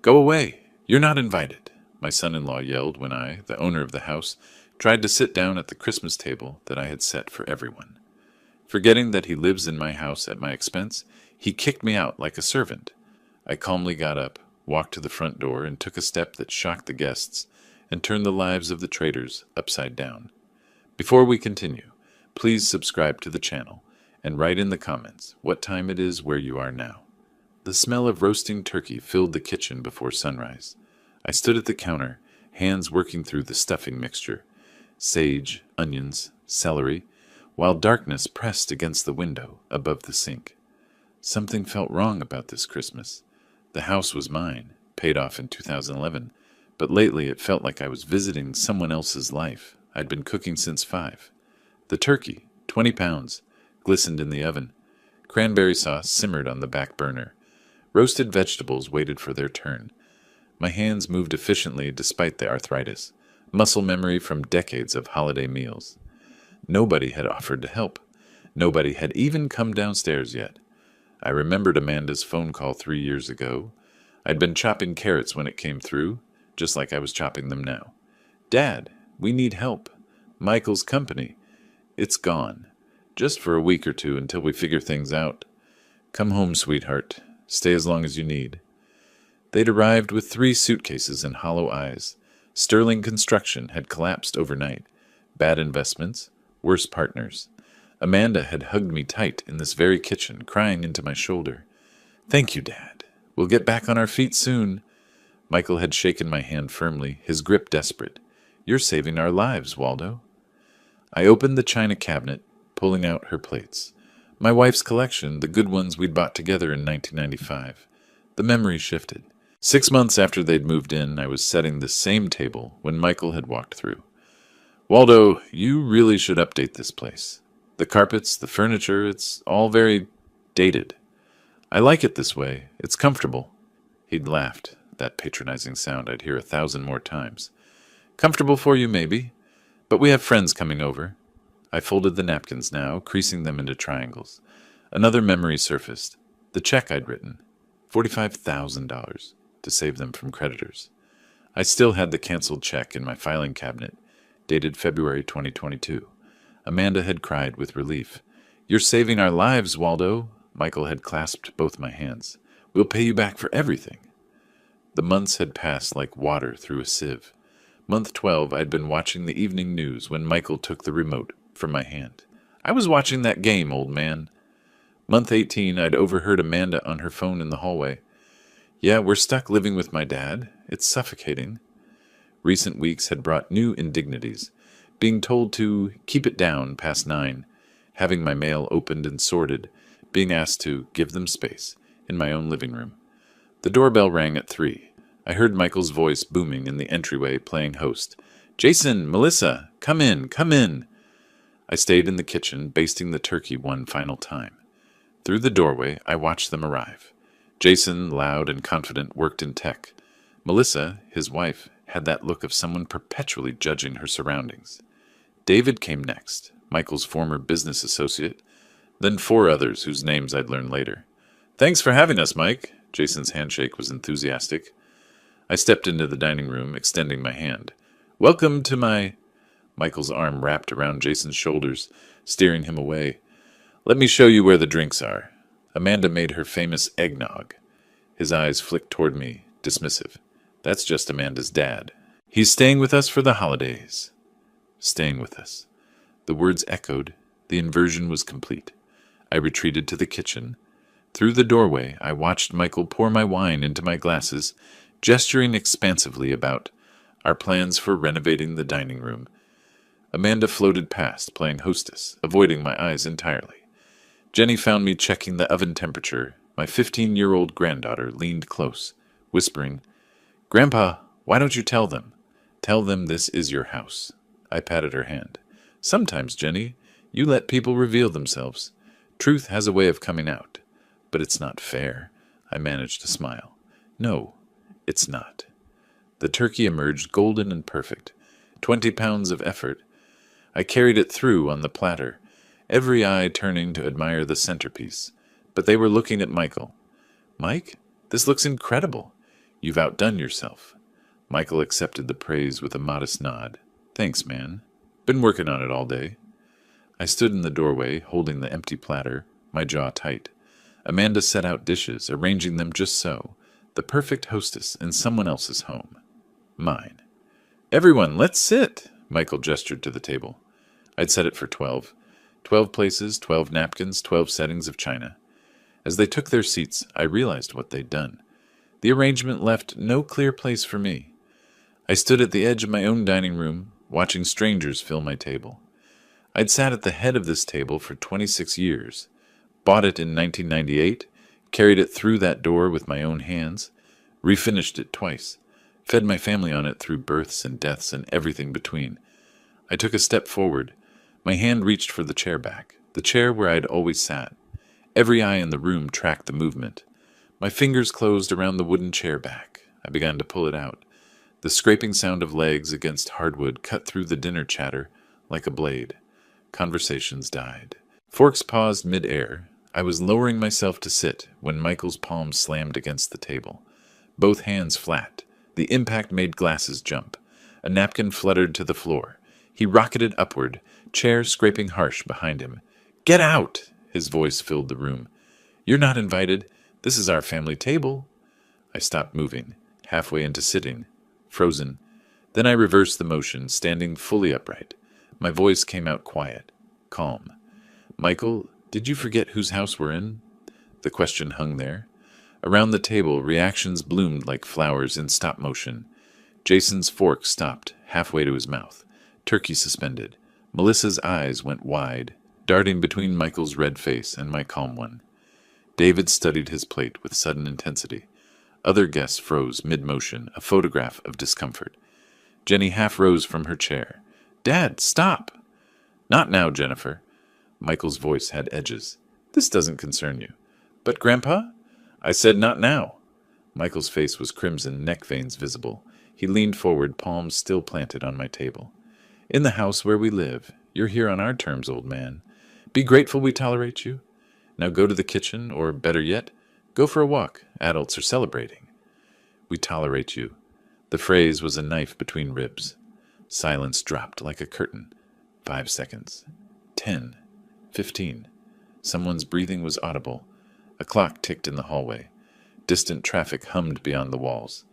"Go away! You're not invited!" my son-in-law yelled when I, the owner of the house, tried to sit down at the Christmas table that I had set for everyone. Forgetting that he lives in my house at my expense, he kicked me out like a servant. I calmly got up, walked to the front door, and took a step that shocked the guests and turned the lives of the traitors upside down. Before we continue, please subscribe to the channel and write in the comments what time it is where you are now. The smell of roasting turkey filled the kitchen before sunrise. I stood at the counter, hands working through the stuffing mixture, sage, onions, celery, while darkness pressed against the window above the sink. Something felt wrong about this Christmas. The house was mine, paid off in 2011, but lately it felt like I was visiting someone else's life. I'd been cooking since 5. The turkey, 20 pounds, glistened in the oven. Cranberry sauce simmered on the back burner. Roasted vegetables waited for their turn. My hands moved efficiently despite the arthritis, muscle memory from decades of holiday meals. Nobody had offered to help. Nobody had even come downstairs yet. I remembered Amanda's phone call 3 years ago. I'd been chopping carrots when it came through, just like I was chopping them now. "Dad, we need help. Michael's company. It's gone. Just for a week or two until we figure things out. Come home, sweetheart. Stay as long as you need." They'd arrived with 3 suitcases and hollow eyes. Sterling construction had collapsed overnight. Bad investments, worse partners. Amanda had hugged me tight in this very kitchen, crying into my shoulder. "Thank you, Dad. We'll get back on our feet soon." Michael had shaken my hand firmly, his grip desperate. "You're saving our lives, Waldo." I opened the china cabinet, pulling out her plates. My wife's collection, the good ones we'd bought together in 1995. The memory shifted. 6 months after they'd moved in, I was setting the same table when Michael had walked through. "Waldo, you really should update this place. The carpets, the furniture, it's all very dated. I like it this way. It's comfortable." He'd laughed, that patronizing sound I'd hear 1,000 more times. "Comfortable for you, maybe, but we have friends coming over." I folded the napkins now, creasing them into triangles. Another memory surfaced. The check I'd written. $45,000 to save them from creditors. I still had the canceled check in my filing cabinet, dated February 2022. Amanda had cried with relief. "You're saving our lives, Waldo." Michael had clasped both my hands. "We'll pay you back for everything." The months had passed like water through a sieve. Month 12, I'd been watching the evening news when Michael took the remote from my hand. "I was watching that game, old man." Month 18, I'd overheard Amanda on her phone in the hallway. "Yeah, we're stuck living with my dad. It's suffocating." Recent weeks had brought new indignities. Being told to keep it down past 9, having my mail opened and sorted, being asked to give them space in my own living room. The doorbell rang at 3. I heard Michael's voice booming in the entryway, playing host. "Jason, Melissa, come in, come in." I stayed in the kitchen, basting the turkey one final time. Through the doorway, I watched them arrive. Jason, loud and confident, worked in tech. Melissa, his wife, had that look of someone perpetually judging her surroundings. David came next, Michael's former business associate, then 4 others whose names I'd learn later. "Thanks for having us, Mike." Jason's handshake was enthusiastic. I stepped into the dining room, extending my hand. "Welcome to my—" Michael's arm wrapped around Jason's shoulders, steering him away. "Let me show you where the drinks are." Amanda made her famous eggnog. His eyes flicked toward me, dismissive. "That's just Amanda's dad. He's staying with us for the holidays." Staying with us. The words echoed. The inversion was complete. I retreated to the kitchen. Through the doorway, I watched Michael pour my wine into my glasses, gesturing expansively about our plans for renovating the dining room. Amanda floated past, playing hostess, avoiding my eyes entirely. Jenny found me checking the oven temperature. My 15-year-old granddaughter leaned close, whispering, "Grandpa, why don't you tell them? Tell them this is your house." I patted her hand. "Sometimes, Jenny, you let people reveal themselves. Truth has a way of coming out. But it's not fair." I managed to smile. "No, it's not." The turkey emerged golden and perfect. 20 pounds of effort. I carried it through on the platter, every eye turning to admire the centerpiece. But they were looking at Michael. "Mike, this looks incredible. You've outdone yourself. Michael accepted the praise with a modest nod. Thanks, man. Been working on it all day. I stood in the doorway, holding the empty platter, my jaw tight. Amanda set out dishes, arranging them just so. The perfect hostess in someone else's home. Mine. Everyone, let's sit, Michael gestured to the table. I'd set it for 12. 12 places, 12 napkins, 12 settings of china. As they took their seats, I realized what they'd done. The arrangement left no clear place for me. I stood at the edge of my own dining room, watching strangers fill my table. I'd sat at the head of this table for 26 years, bought it in 1998, carried it through that door with my own hands, refinished it twice, fed my family on it through births and deaths and everything between. I took a step forward. My hand reached for the chair back, the chair where I'd always sat. Every eye in the room tracked the movement. My fingers closed around the wooden chair back. I began to pull it out. The scraping sound of legs against hardwood cut through the dinner chatter like a blade. Conversations died. Forks paused mid-air. I was lowering myself to sit when Michael's palms slammed against the table. Both hands flat. The impact made glasses jump. A napkin fluttered to the floor. He rocketed upward, chair scraping harsh behind him. "Get out!" His voice filled the room. "You're not invited. This is our family table." I stopped moving, halfway into sitting, frozen. Then I reversed the motion, standing fully upright. My voice came out quiet, calm. "Michael, did you forget whose house we're in?" The question hung there. Around the table, reactions bloomed like flowers in stop motion. Jason's fork stopped, halfway to his mouth. Turkey suspended. Melissa's eyes went wide, darting between Michael's red face and my calm one. David studied his plate with sudden intensity. Other guests froze mid-motion, a photograph of discomfort. Jenny half rose from her chair. "Dad, stop!" "Not now, Jennifer." Michael's voice had edges. "This doesn't concern you." "But, Grandpa?" "I said not now." Michael's face was crimson, neck veins visible. He leaned forward, palms still planted on my table. "In the house where we live. You're here on our terms, old man. Be grateful we tolerate you. Now go to the kitchen, or better yet, go for a walk. Adults are celebrating." "We tolerate you." The phrase was a knife between ribs. Silence dropped like a curtain. 5 seconds. 10. 15. Someone's breathing was audible. A clock ticked in the hallway. Distant traffic hummed beyond the walls.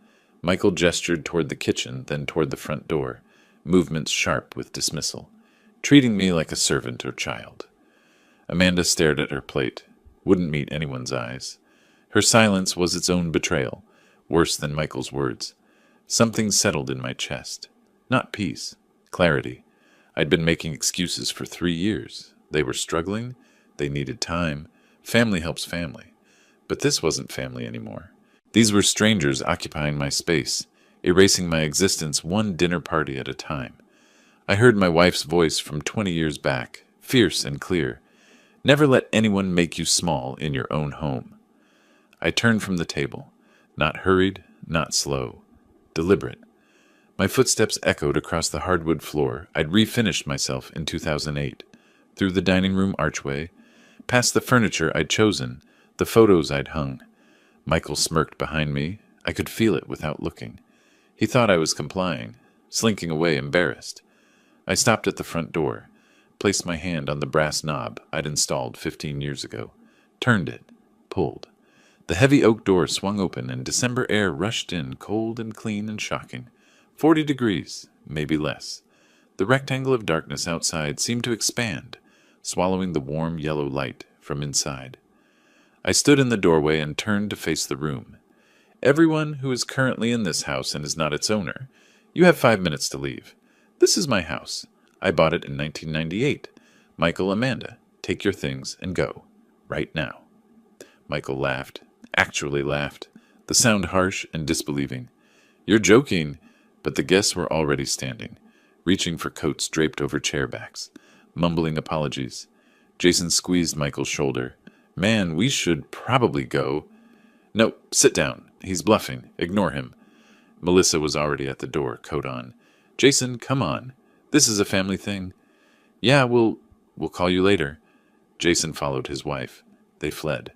Michael gestured toward the kitchen, then toward the front door, movements sharp with dismissal, treating me like a servant or child. Amanda stared at her plate, wouldn't meet anyone's eyes. Her silence was its own betrayal, worse than Michael's words. Something settled in my chest. Not peace, clarity. I'd been making excuses for 3 years. They were struggling. They needed time. Family helps family. But this wasn't family anymore. These were strangers occupying my space, erasing my existence one dinner party at a time. I heard my wife's voice from 20 years back, fierce and clear. "Never let anyone make you small in your own home." I turned from the table, not hurried, not slow, deliberate. My footsteps echoed across the hardwood floor. I'd refinished myself in 2008, through the dining room archway, past the furniture I'd chosen, the photos I'd hung. Michael smirked behind me. I could feel it without looking. He thought I was complying, slinking away embarrassed. I stopped at the front door, placed my hand on the brass knob I'd installed 15 years ago, turned it, pulled. The heavy oak door swung open and December air rushed in, cold and clean and shocking. 40 degrees, maybe less. The rectangle of darkness outside seemed to expand, swallowing the warm yellow light from inside. I stood in the doorway and turned to face the room. "Everyone who is currently in this house and is not its owner, you have 5 minutes to leave. This is my house. I bought it in 1998. Michael, Amanda, take your things and go. Right now." Michael laughed, actually laughed, the sound harsh and disbelieving. "You're joking." But the guests were already standing, reaching for coats draped over chair backs, mumbling apologies. Jason squeezed Michael's shoulder. "Man, we should probably go." "No, sit down. He's bluffing. Ignore him." Melissa was already at the door, coat on. "Jason, come on. This is a family thing." "Yeah, we'll call you later." Jason followed his wife. They fled,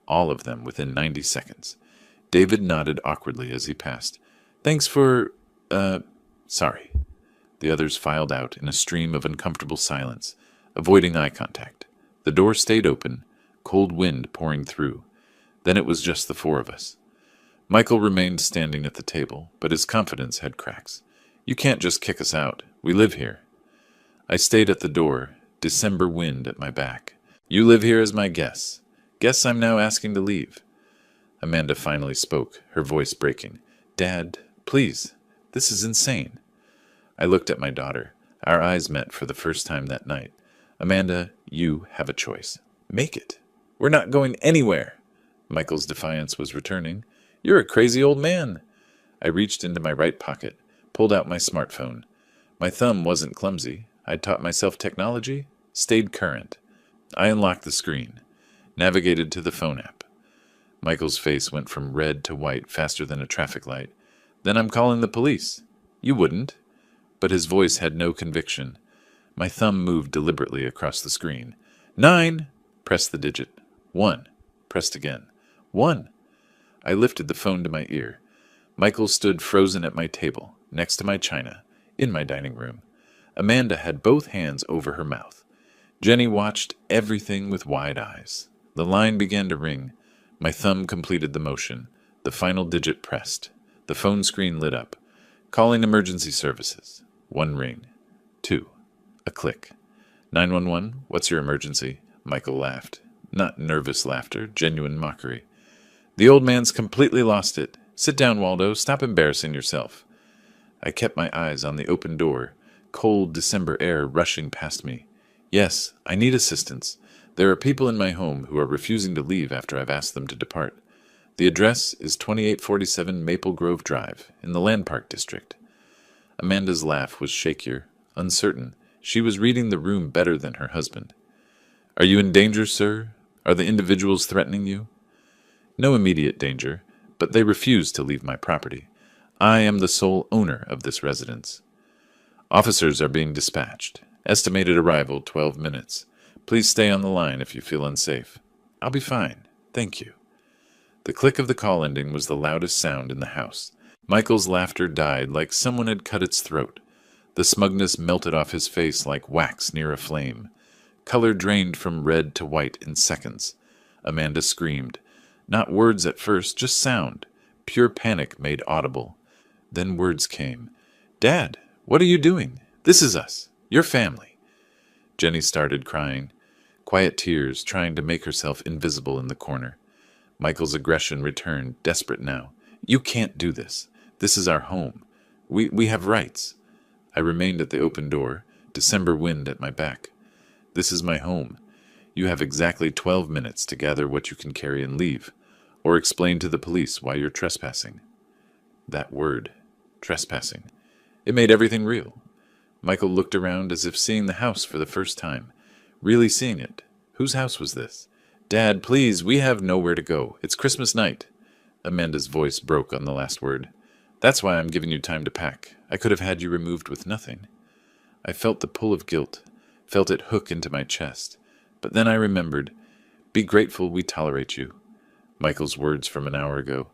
all of them within 90 seconds. David nodded awkwardly as he passed. Thanks for, sorry. The others filed out in a stream of uncomfortable silence, avoiding eye contact. The door stayed open, cold wind pouring through. Then it was just the four of us. Michael remained standing at the table, but his confidence had cracks. You can't just kick us out. We live here. I stayed at the door, December wind at my back. You live here as my guest. Guess I'm now asking to leave. Amanda finally spoke, her voice breaking. Dad, please. This is insane. I looked at my daughter. Our eyes met for the first time that night. Amanda, you have a choice. Make it. We're not going anywhere. Michael's defiance was returning. You're a crazy old man. I reached into my right pocket, pulled out my smartphone. My thumb wasn't clumsy. I'd taught myself technology, stayed current. I unlocked the screen, navigated to the phone app. Michael's face went from red to white faster than a traffic light. Then I'm calling the police. You wouldn't. But his voice had no conviction. My thumb moved deliberately across the screen. 9. Pressed the digit. 1. Pressed again. 1. I lifted the phone to my ear. Michael stood frozen at my table, next to my china, in my dining room. Amanda had both hands over her mouth. Jenny watched everything with wide eyes. The line began to ring. My thumb completed the motion. The final digit pressed. The phone screen lit up. Calling emergency services. 1 ring. 2. A click. 911, what's your emergency? Michael laughed. Not nervous laughter, genuine mockery. The old man's completely lost it. Sit down, Waldo. Stop embarrassing yourself. I kept my eyes on the open door, cold December air rushing past me. Yes, I need assistance. There are people in my home who are refusing to leave after I've asked them to depart. The address is 2847 Maple Grove Drive, in the Land Park District. Amanda's laugh was shakier, uncertain. She was reading the room better than her husband. Are you in danger, sir? Are the individuals threatening you? No immediate danger, but they refuse to leave my property. I am the sole owner of this residence. Officers are being dispatched. Estimated arrival 12 minutes. Please stay on the line if you feel unsafe. I'll be fine. Thank you. The click of the call ending was the loudest sound in the house. Michael's laughter died like someone had cut its throat. The smugness melted off his face like wax near a flame. Color drained from red to white in seconds. Amanda screamed. Not words at first, just sound. Pure panic made audible. Then words came. Dad, what are you doing? This is us. Your family. Jenny started crying. Quiet tears, trying to make herself invisible in the corner. Michael's aggression returned, desperate now. You can't do this. This is our home. We have rights. I remained at the open door, December wind at my back. This is my home. You have exactly 12 minutes to gather what you can carry and leave, or explain to the police why you're trespassing. That word, trespassing. It made everything real. Michael looked around as if seeing the house for the first time. Really seeing it. Whose house was this? Dad, please, we have nowhere to go. It's Christmas night. Amanda's voice broke on the last word. That's why I'm giving you time to pack. I could have had you removed with nothing. I felt the pull of guilt, felt it hook into my chest. But then I remembered, be grateful we tolerate you. Michael's words from an hour ago.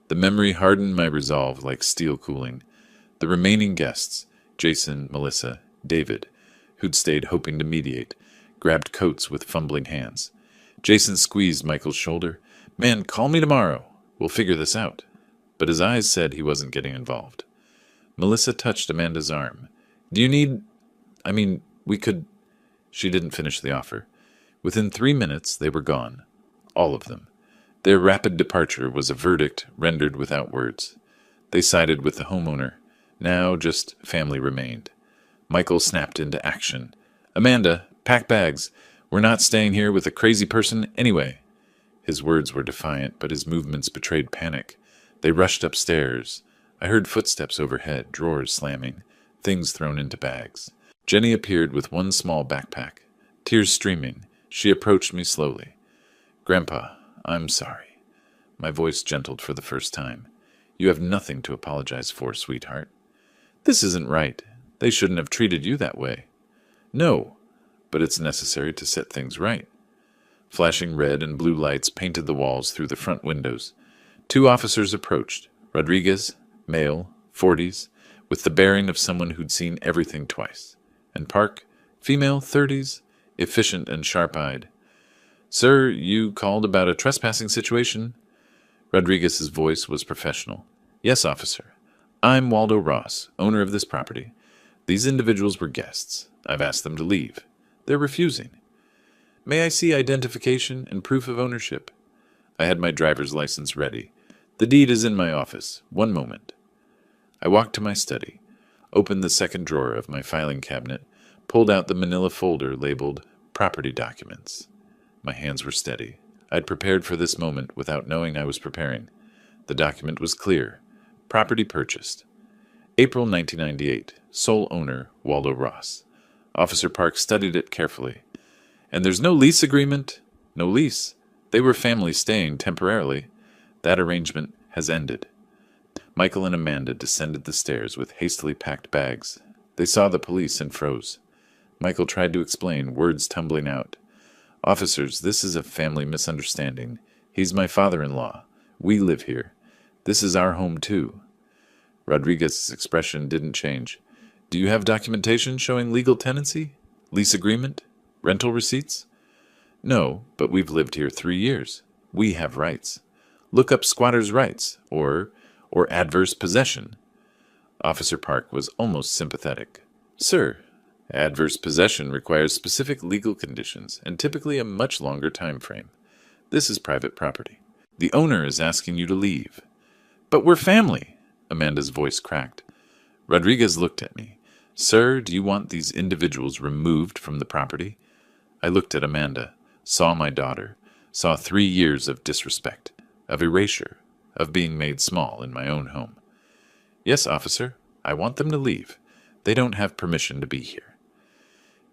The memory hardened my resolve like steel cooling. The remaining guests, Jason, Melissa, David, who'd stayed hoping to mediate, grabbed coats with fumbling hands. Jason squeezed Michael's shoulder. Man, call me tomorrow. We'll figure this out. But his eyes said he wasn't getting involved. Melissa touched Amanda's arm. Do you need... we could... She didn't finish the offer. Within 3 minutes, they were gone. All of them. Their rapid departure was a verdict rendered without words. They sided with the homeowner. Now just family remained. Michael snapped into action. Amanda, pack bags. We're not staying here with a crazy person anyway. His words were defiant, but his movements betrayed panic. They rushed upstairs. I heard footsteps overhead, drawers slamming, things thrown into bags. Jenny appeared with one small backpack. Tears streaming, she approached me slowly. Grandpa, I'm sorry. My voice gentled for the first time. You have nothing to apologize for, sweetheart. This isn't right. They shouldn't have treated you that way. No, but it's necessary to set things right. Flashing red and blue lights painted the walls through the front windows. Two officers approached. Rodriguez, male, 40s, with the bearing of someone who'd seen everything twice. And Park, female, 30s, efficient and sharp-eyed. "Sir, you called about a trespassing situation?" Rodriguez's voice was professional. "Yes, officer. I'm Waldo Ross, owner of this property. These individuals were guests. I've asked them to leave. They're refusing. May I see identification and proof of ownership?" I had my driver's license ready. "The deed is in my office. One moment." I walked to my study, opened the second drawer of my filing cabinet, pulled out the manila folder labeled Property Documents. My hands were steady. I'd prepared for this moment without knowing I was preparing. The document was clear. Property purchased. April 1998. Sole owner, Waldo Ross. Officer Park studied it carefully. "And there's no lease agreement?" "No lease. They were family staying temporarily. That arrangement has ended." Michael and Amanda descended the stairs with hastily packed bags. They saw the police and froze. Michael tried to explain, words tumbling out. "Officers, this is a family misunderstanding. He's my father-in-law. We live here. This is our home, too." Rodriguez's expression didn't change. "Do you have documentation showing legal tenancy? Lease agreement? Rental receipts?" "No, but we've lived here 3 years. We have rights. Look up squatters' rights, or adverse possession." Officer Park was almost sympathetic. "Sir, adverse possession requires specific legal conditions and typically a much longer time frame. This is private property. The owner is asking you to leave." "But we're family," Amanda's voice cracked. Rodriguez looked at me. "Sir, do you want these individuals removed from the property?" I looked at Amanda, saw my daughter, saw 3 years of disrespect, of erasure, of being made small in my own home. "Yes, officer, I want them to leave. They don't have permission to be here."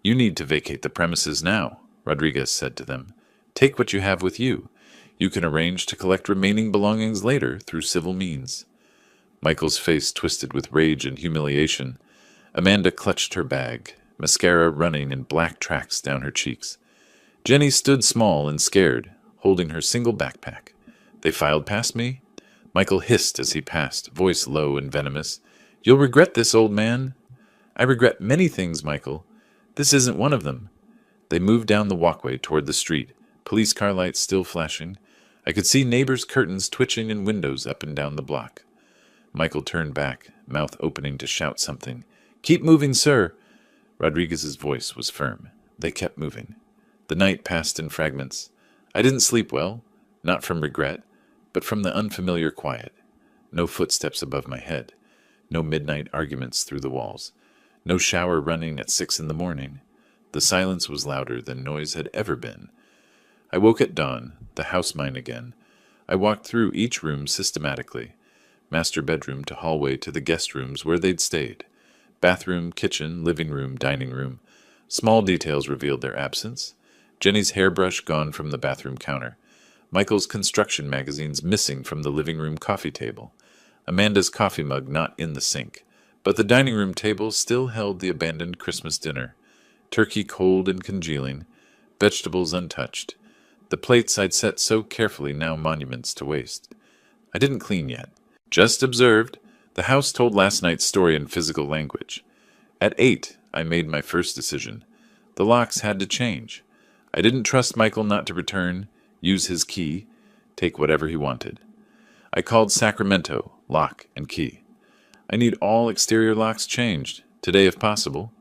"You need to vacate the premises now," Rodriguez said to them. "Take what you have with you. You can arrange to collect remaining belongings later through civil means." Michael's face twisted with rage and humiliation. Amanda clutched her bag, mascara running in black tracks down her cheeks. Jenny stood small and scared, holding her single backpack. They filed past me. Michael hissed as he passed, voice low and venomous. "You'll regret this, old man." "I regret many things, Michael. This isn't one of them." They moved down the walkway toward the street, police car lights still flashing. I could see neighbors' curtains twitching in windows up and down the block. Michael turned back, mouth opening to shout something. "Keep moving, sir." Rodriguez's voice was firm. They kept moving. The night passed in fragments. I didn't sleep well, not from regret, but from the unfamiliar quiet. No footsteps above my head. No midnight arguments through the walls. No shower running at 6 in the morning. The silence was louder than noise had ever been. I woke at dawn, the house mine again. I walked through each room systematically. Master bedroom to hallway to the guest rooms where they'd stayed. Bathroom, kitchen, living room, dining room. Small details revealed their absence. Jenny's hairbrush gone from the bathroom counter. Michael's construction magazines missing from the living room coffee table. Amanda's coffee mug not in the sink. But the dining room table still held the abandoned Christmas dinner. Turkey cold and congealing. Vegetables untouched. The plates I'd set so carefully now monuments to waste. I didn't clean yet. Just observed. The house told last night's story in physical language. At 8, I made my first decision. The locks had to change. I didn't trust Michael not to return, use his key, take whatever he wanted. I called Sacramento, lock and key. I need all exterior locks changed, today if possible.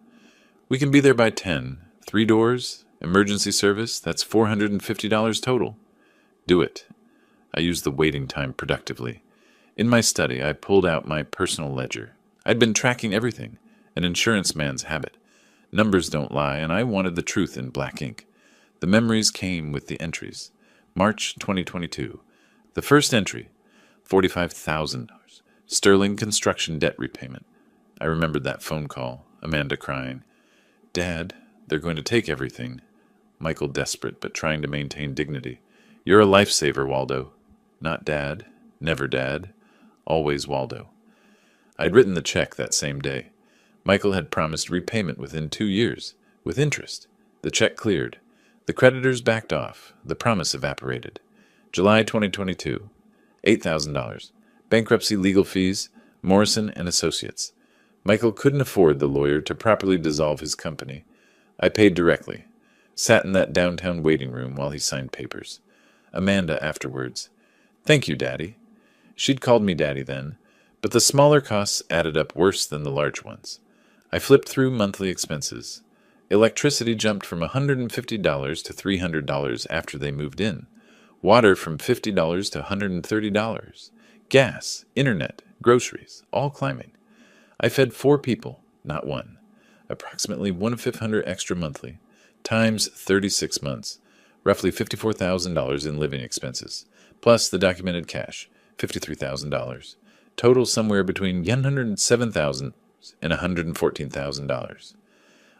We can be there by 10. 3 doors, emergency service, that's $450 total. Do it. I used the waiting time productively. In my study, I pulled out my personal ledger. I'd been tracking everything, an insurance man's habit. Numbers don't lie, and I wanted the truth in black ink. The memories came with the entries. March 2022. The first entry, $45,000. Sterling construction debt repayment. I remembered that phone call, Amanda crying. "Dad, they're going to take everything." Michael desperate, but trying to maintain dignity. "You're a lifesaver, Waldo." Not Dad, never Dad, always Waldo. I'd written the check that same day. Michael had promised repayment within 2 years, with interest. The check cleared. The creditors backed off. The promise evaporated. July 2022. $8,000. Bankruptcy legal fees, Morrison and Associates. Michael couldn't afford the lawyer to properly dissolve his company. I paid directly. Sat in that downtown waiting room while he signed papers. Amanda afterwards. Thank you, Daddy. She'd called me Daddy then, but the smaller costs added up worse than the large ones. I flipped through monthly expenses. Electricity jumped from $150 to $300 after they moved in. Water from $50 to $130. Gas, internet, groceries, all climbing. I fed 4 people, not one. Approximately $1,500 extra monthly, times 36 months. Roughly $54,000 in living expenses, plus the documented cash, $53,000. Total somewhere between $107,000 and $114,000.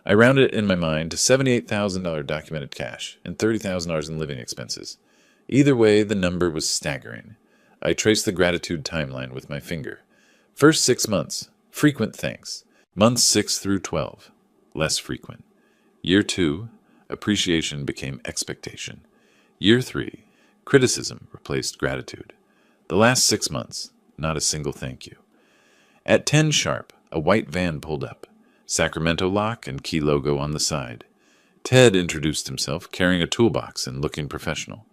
I rounded it in my mind to $78,000 documented cash and $30,000 in living expenses. Either way, the number was staggering. I traced the gratitude timeline with my finger. First 6 months, frequent thanks. Months 6 through 12, less frequent. Year 2, appreciation became expectation. Year 3, criticism replaced gratitude. The last 6 months, not a single thank you. At 10 sharp, a white van pulled up. Sacramento lock and key logo on the side. Ted introduced himself, carrying a toolbox and looking professional.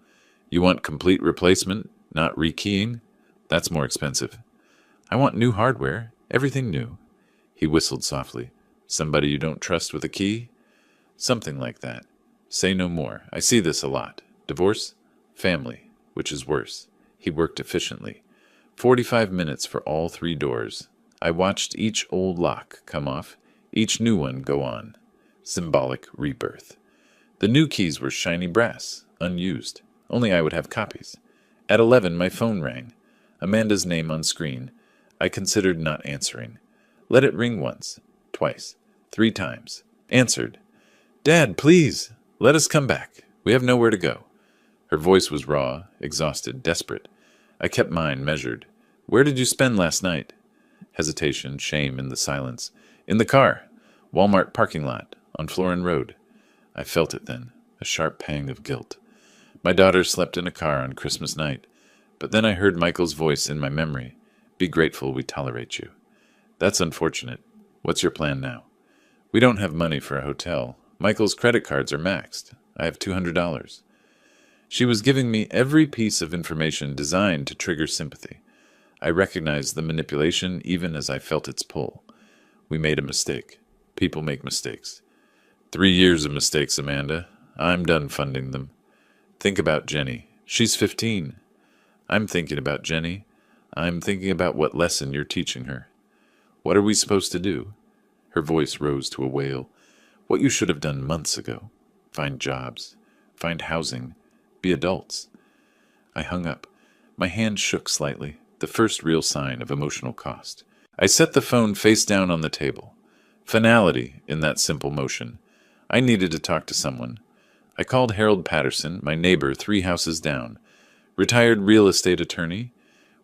You want complete replacement, not rekeying? That's more expensive. I want new hardware, everything new. He whistled softly. Somebody you don't trust with a key? Something like that. Say no more. I see this a lot. Divorce? Family, which is worse. He worked efficiently. 45 minutes for all 3 doors. I watched each old lock come off, each new one go on. Symbolic rebirth. The new keys were shiny brass, unused. Only I would have copies. At 11, my phone rang. Amanda's name on screen. I considered not answering. Let it ring once, twice, 3 times. Answered. Dad, please, let us come back. We have nowhere to go. Her voice was raw, exhausted, desperate. I kept mine measured. Where did you spend last night? Hesitation, shame in the silence. In the car. Walmart parking lot, on Florin Road. I felt it then, a sharp pang of guilt. My daughter slept in a car on Christmas night, but then I heard Michael's voice in my memory. Be grateful we tolerate you. That's unfortunate. What's your plan now? We don't have money for a hotel. Michael's credit cards are maxed. I have $200. She was giving me every piece of information designed to trigger sympathy. I recognized the manipulation even as I felt its pull. We made a mistake. People make mistakes. 3 years of mistakes, Amanda. I'm done funding them. Think about Jenny. She's 15. I'm thinking about Jenny. I'm thinking about what lesson you're teaching her. What are we supposed to do? Her voice rose to a wail. What you should have done months ago. Find jobs. Find housing. Be adults. I hung up. My hand shook slightly, the first real sign of emotional cost. I set the phone face down on the table. Finality in that simple motion. I needed to talk to someone. I called Harold Patterson, my neighbor 3 houses down. Retired real estate attorney.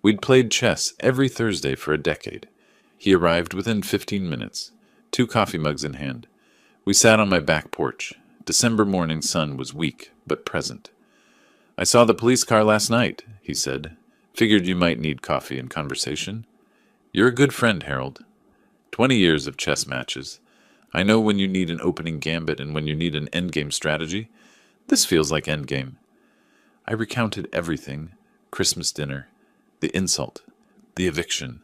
We'd played chess every Thursday for a decade. He arrived within 15 minutes, 2 coffee mugs in hand. We sat on my back porch. December morning sun was weak, but present. I saw the police car last night, he said. Figured you might need coffee and conversation. You're a good friend, Harold. 20 years of chess matches. I know when you need an opening gambit and when you need an endgame strategy. This feels like endgame. I recounted everything. Christmas dinner, the insult, the eviction.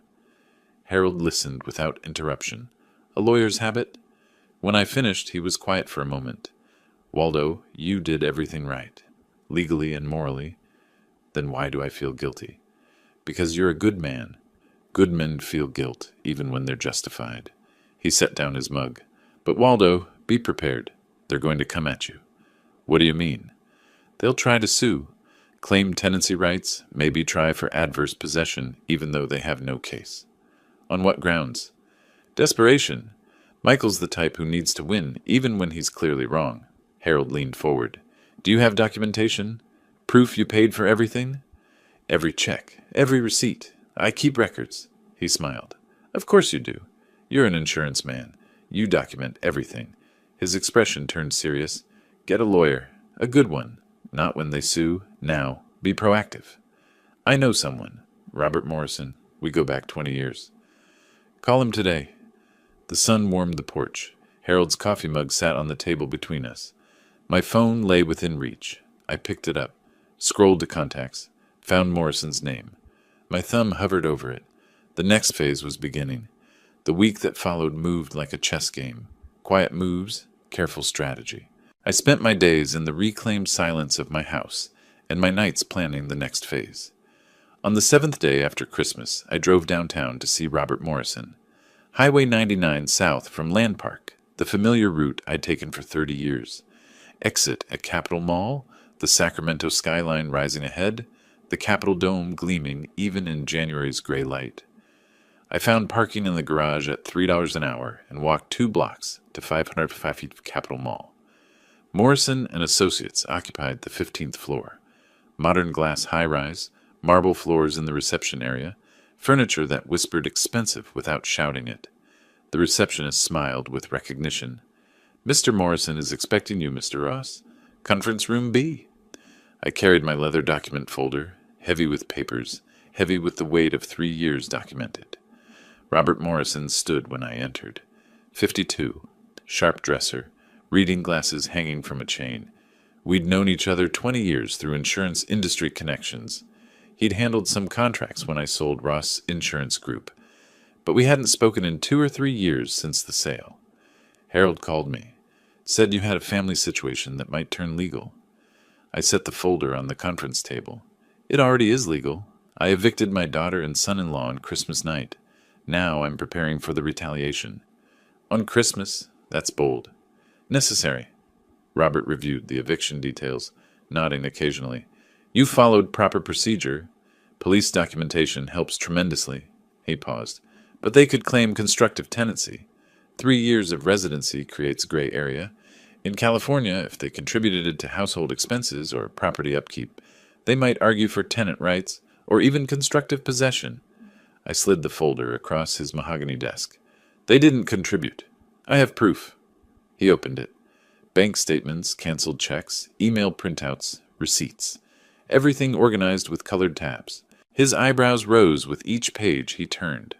Harold listened without interruption. A lawyer's habit? When I finished, he was quiet for a moment. Waldo, you did everything right, legally and morally. Then why do I feel guilty? Because you're a good man. Good men feel guilt, even when they're justified. He set down his mug. But Waldo, be prepared. They're going to come at you. What do you mean? They'll try to sue, claim tenancy rights, maybe try for adverse possession, even though they have no case. On what grounds? Desperation. Michael's the type who needs to win, even when he's clearly wrong. Harold leaned forward. Do you have documentation? Proof you paid for everything? Every check, every receipt. I keep records. He smiled. Of course you do. You're an insurance man. You document everything. His expression turned serious. Get a lawyer. A good one. Not when they sue. Now. Be proactive. I know someone. Robert Morrison. We go back 20 years. Call him today. The sun warmed the porch. Harold's coffee mug sat on the table between us. My phone lay within reach. I picked it up, scrolled to contacts, found Morrison's name. My thumb hovered over it. The next phase was beginning. The week that followed moved like a chess game. Quiet moves, careful strategy. I spent my days in the reclaimed silence of my house, and my nights planning the next phase. On the 7th day after Christmas, I drove downtown to see Robert Morrison. Highway 99 south from Land Park, the familiar route I'd taken for 30 years. Exit at Capitol Mall, the Sacramento skyline rising ahead, the Capitol Dome gleaming even in January's gray light. I found parking in the garage at $3 an hour and walked 2 blocks to 505 feet of Capitol Mall. Morrison and Associates occupied the 15th floor. Modern glass high-rise, marble floors in the reception area, furniture that whispered expensive without shouting it. The receptionist smiled with recognition. Mr. Morrison is expecting you, Mr. Ross. Conference room B. I carried my leather document folder, heavy with papers, heavy with the weight of 3 years documented. Robert Morrison stood when I entered. 52, sharp dresser, reading glasses hanging from a chain. We'd known each other 20 years through insurance industry connections. He'd handled some contracts when I sold Ross Insurance Group, but we hadn't spoken in 2 or 3 years since the sale. Harold called me, said you had a family situation that might turn legal. I set the folder on the conference table. It already is legal. I evicted my daughter and son-in-law on Christmas night. Now I'm preparing for the retaliation. On Christmas, that's bold. Necessary. Robert reviewed the eviction details, nodding occasionally. You followed proper procedure. Police documentation helps tremendously. He paused. But they could claim constructive tenancy. 3 years of residency creates gray area. In California, if they contributed to household expenses or property upkeep, they might argue for tenant rights or even constructive possession. I slid the folder across his mahogany desk. They didn't contribute. I have proof. He opened it. Bank statements, canceled checks, email printouts, receipts. Everything organized with colored tabs. His eyebrows rose with each page he turned.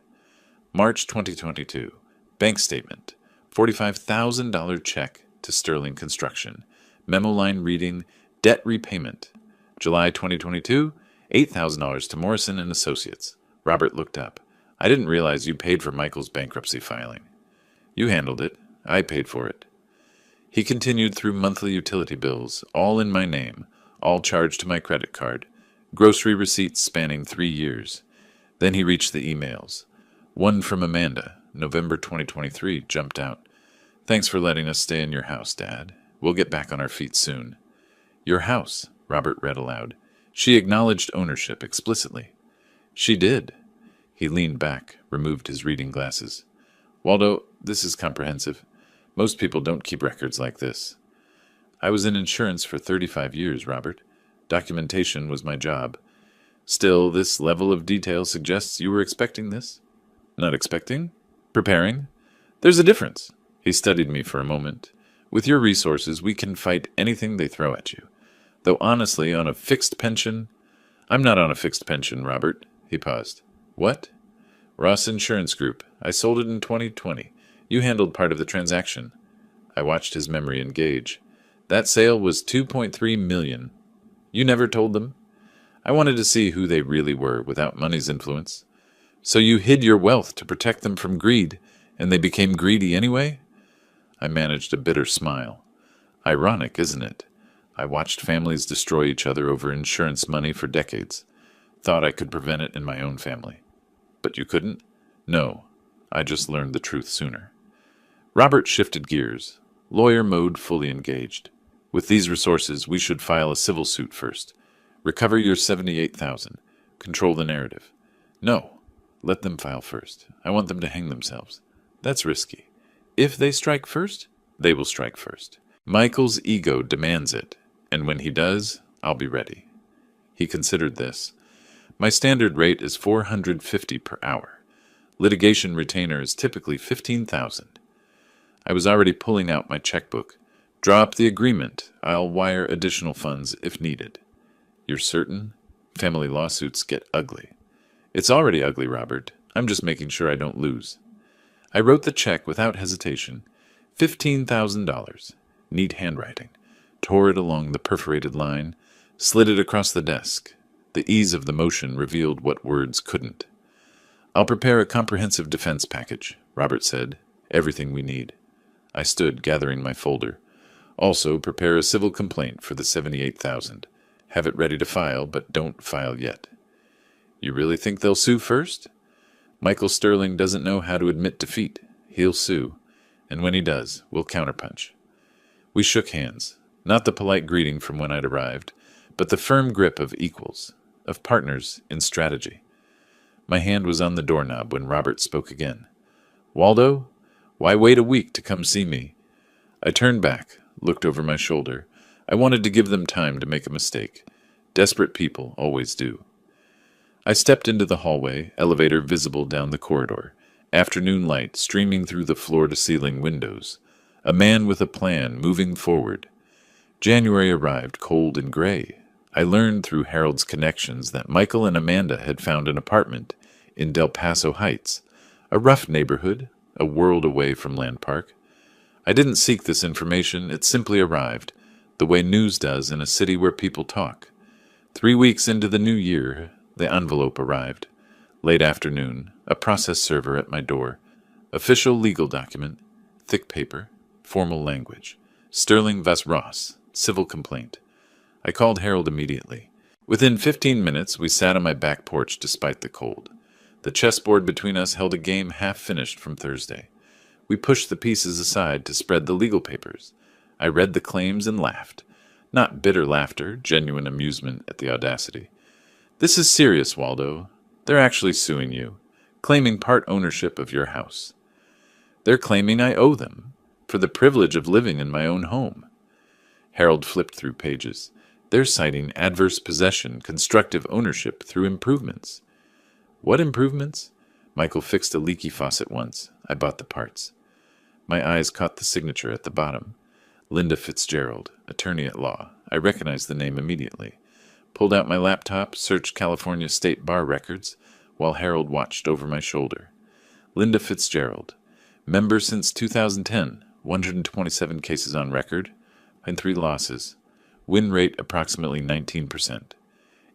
March 2022. Bank statement. $45,000 check to Sterling Construction. Memo line reading, debt repayment. July 2022, $8,000 to Morrison and Associates. Robert looked up. I didn't realize you paid for Michael's bankruptcy filing. You handled it. I paid for it. He continued through monthly utility bills, all in my name, all charged to my credit card, grocery receipts spanning 3 years. Then he reached the emails. One from Amanda, November 2023, jumped out. Thanks for letting us stay in your house, Dad. We'll get back on our feet soon. Your house, Robert read aloud. She acknowledged ownership explicitly. She did. He leaned back, removed his reading glasses. Waldo, this is comprehensive. Most people don't keep records like this. I was in insurance for 35 years, Robert. Documentation was my job. Still, this level of detail suggests you were expecting this? Not expecting? Preparing? There's a difference. He studied me for a moment. With your resources, we can fight anything they throw at you. Though honestly, on a fixed pension... I'm not on a fixed pension, Robert. He paused. What? Ross Insurance Group. I sold it in 2020. You handled part of the transaction. I watched his memory engage. That sale was $2.3 million. You never told them? I wanted to see who they really were without money's influence. So you hid your wealth to protect them from greed, and they became greedy anyway? I managed a bitter smile. Ironic, isn't it? I watched families destroy each other over insurance money for decades. Thought I could prevent it in my own family. But you couldn't? No. I just learned the truth sooner. Robert shifted gears. Lawyer mode fully engaged. With these resources, we should file a civil suit first. Recover your $78,000. Control the narrative. No. Let them file first. I want them to hang themselves. That's risky. If they strike first, they will strike first. Michael's ego demands it, and when he does, I'll be ready. He considered this. My standard rate is $450 per hour. Litigation retainer is typically $15,000. I was already pulling out my checkbook. Draw up the agreement. I'll wire additional funds if needed. You're certain? Family lawsuits get ugly. It's already ugly, Robert. I'm just making sure I don't lose. I wrote the check without hesitation. $15,000. Neat handwriting. Tore it along the perforated line, slid it across the desk. The ease of the motion revealed what words couldn't. I'll prepare a comprehensive defense package, Robert said. Everything we need. I stood, gathering my folder. Also, prepare a civil complaint for the $78,000. Have it ready to file, but don't file yet. You really think they'll sue first? Michael Sterling doesn't know how to admit defeat. He'll sue. And when he does, we'll counterpunch. We shook hands. Not the polite greeting from when I'd arrived, but the firm grip of equals, of partners in strategy. My hand was on the doorknob when Robert spoke again. Waldo, why wait a week to come see me? I turned back, looked over my shoulder. I wanted to give them time to make a mistake. Desperate people always do. I stepped into the hallway, elevator visible down the corridor, afternoon light streaming through the floor-to-ceiling windows. A man with a plan moving forward. January arrived cold and gray. I learned through Harold's connections that Michael and Amanda had found an apartment in Del Paso Heights, a rough neighborhood, a world away from Land Park. I didn't seek this information, it simply arrived, the way news does in a city where people talk. 3 weeks into the new year, the envelope arrived. Late afternoon, a process server at my door. Official legal document, thick paper, formal language. Sterling Vas Ross, civil complaint. I called Harold immediately. Within 15 minutes, we sat on my back porch despite the cold. The chessboard between us held a game half finished from Thursday. We pushed the pieces aside to spread the legal papers. I read the claims and laughed. Not bitter laughter, genuine amusement at the audacity. This is serious, Waldo. They're actually suing you, claiming part ownership of your house. They're claiming I owe them for the privilege of living in my own home. Harold flipped through pages. They're citing adverse possession, constructive ownership through improvements. What improvements? Michael fixed a leaky faucet once. I bought the parts. My eyes caught the signature at the bottom. Linda Fitzgerald, attorney at law. I recognized the name immediately. Pulled out my laptop, searched California State Bar records, while Harold watched over my shoulder. Linda Fitzgerald. Member since 2010. 127 cases on record, and 3 losses. Win rate approximately 19%.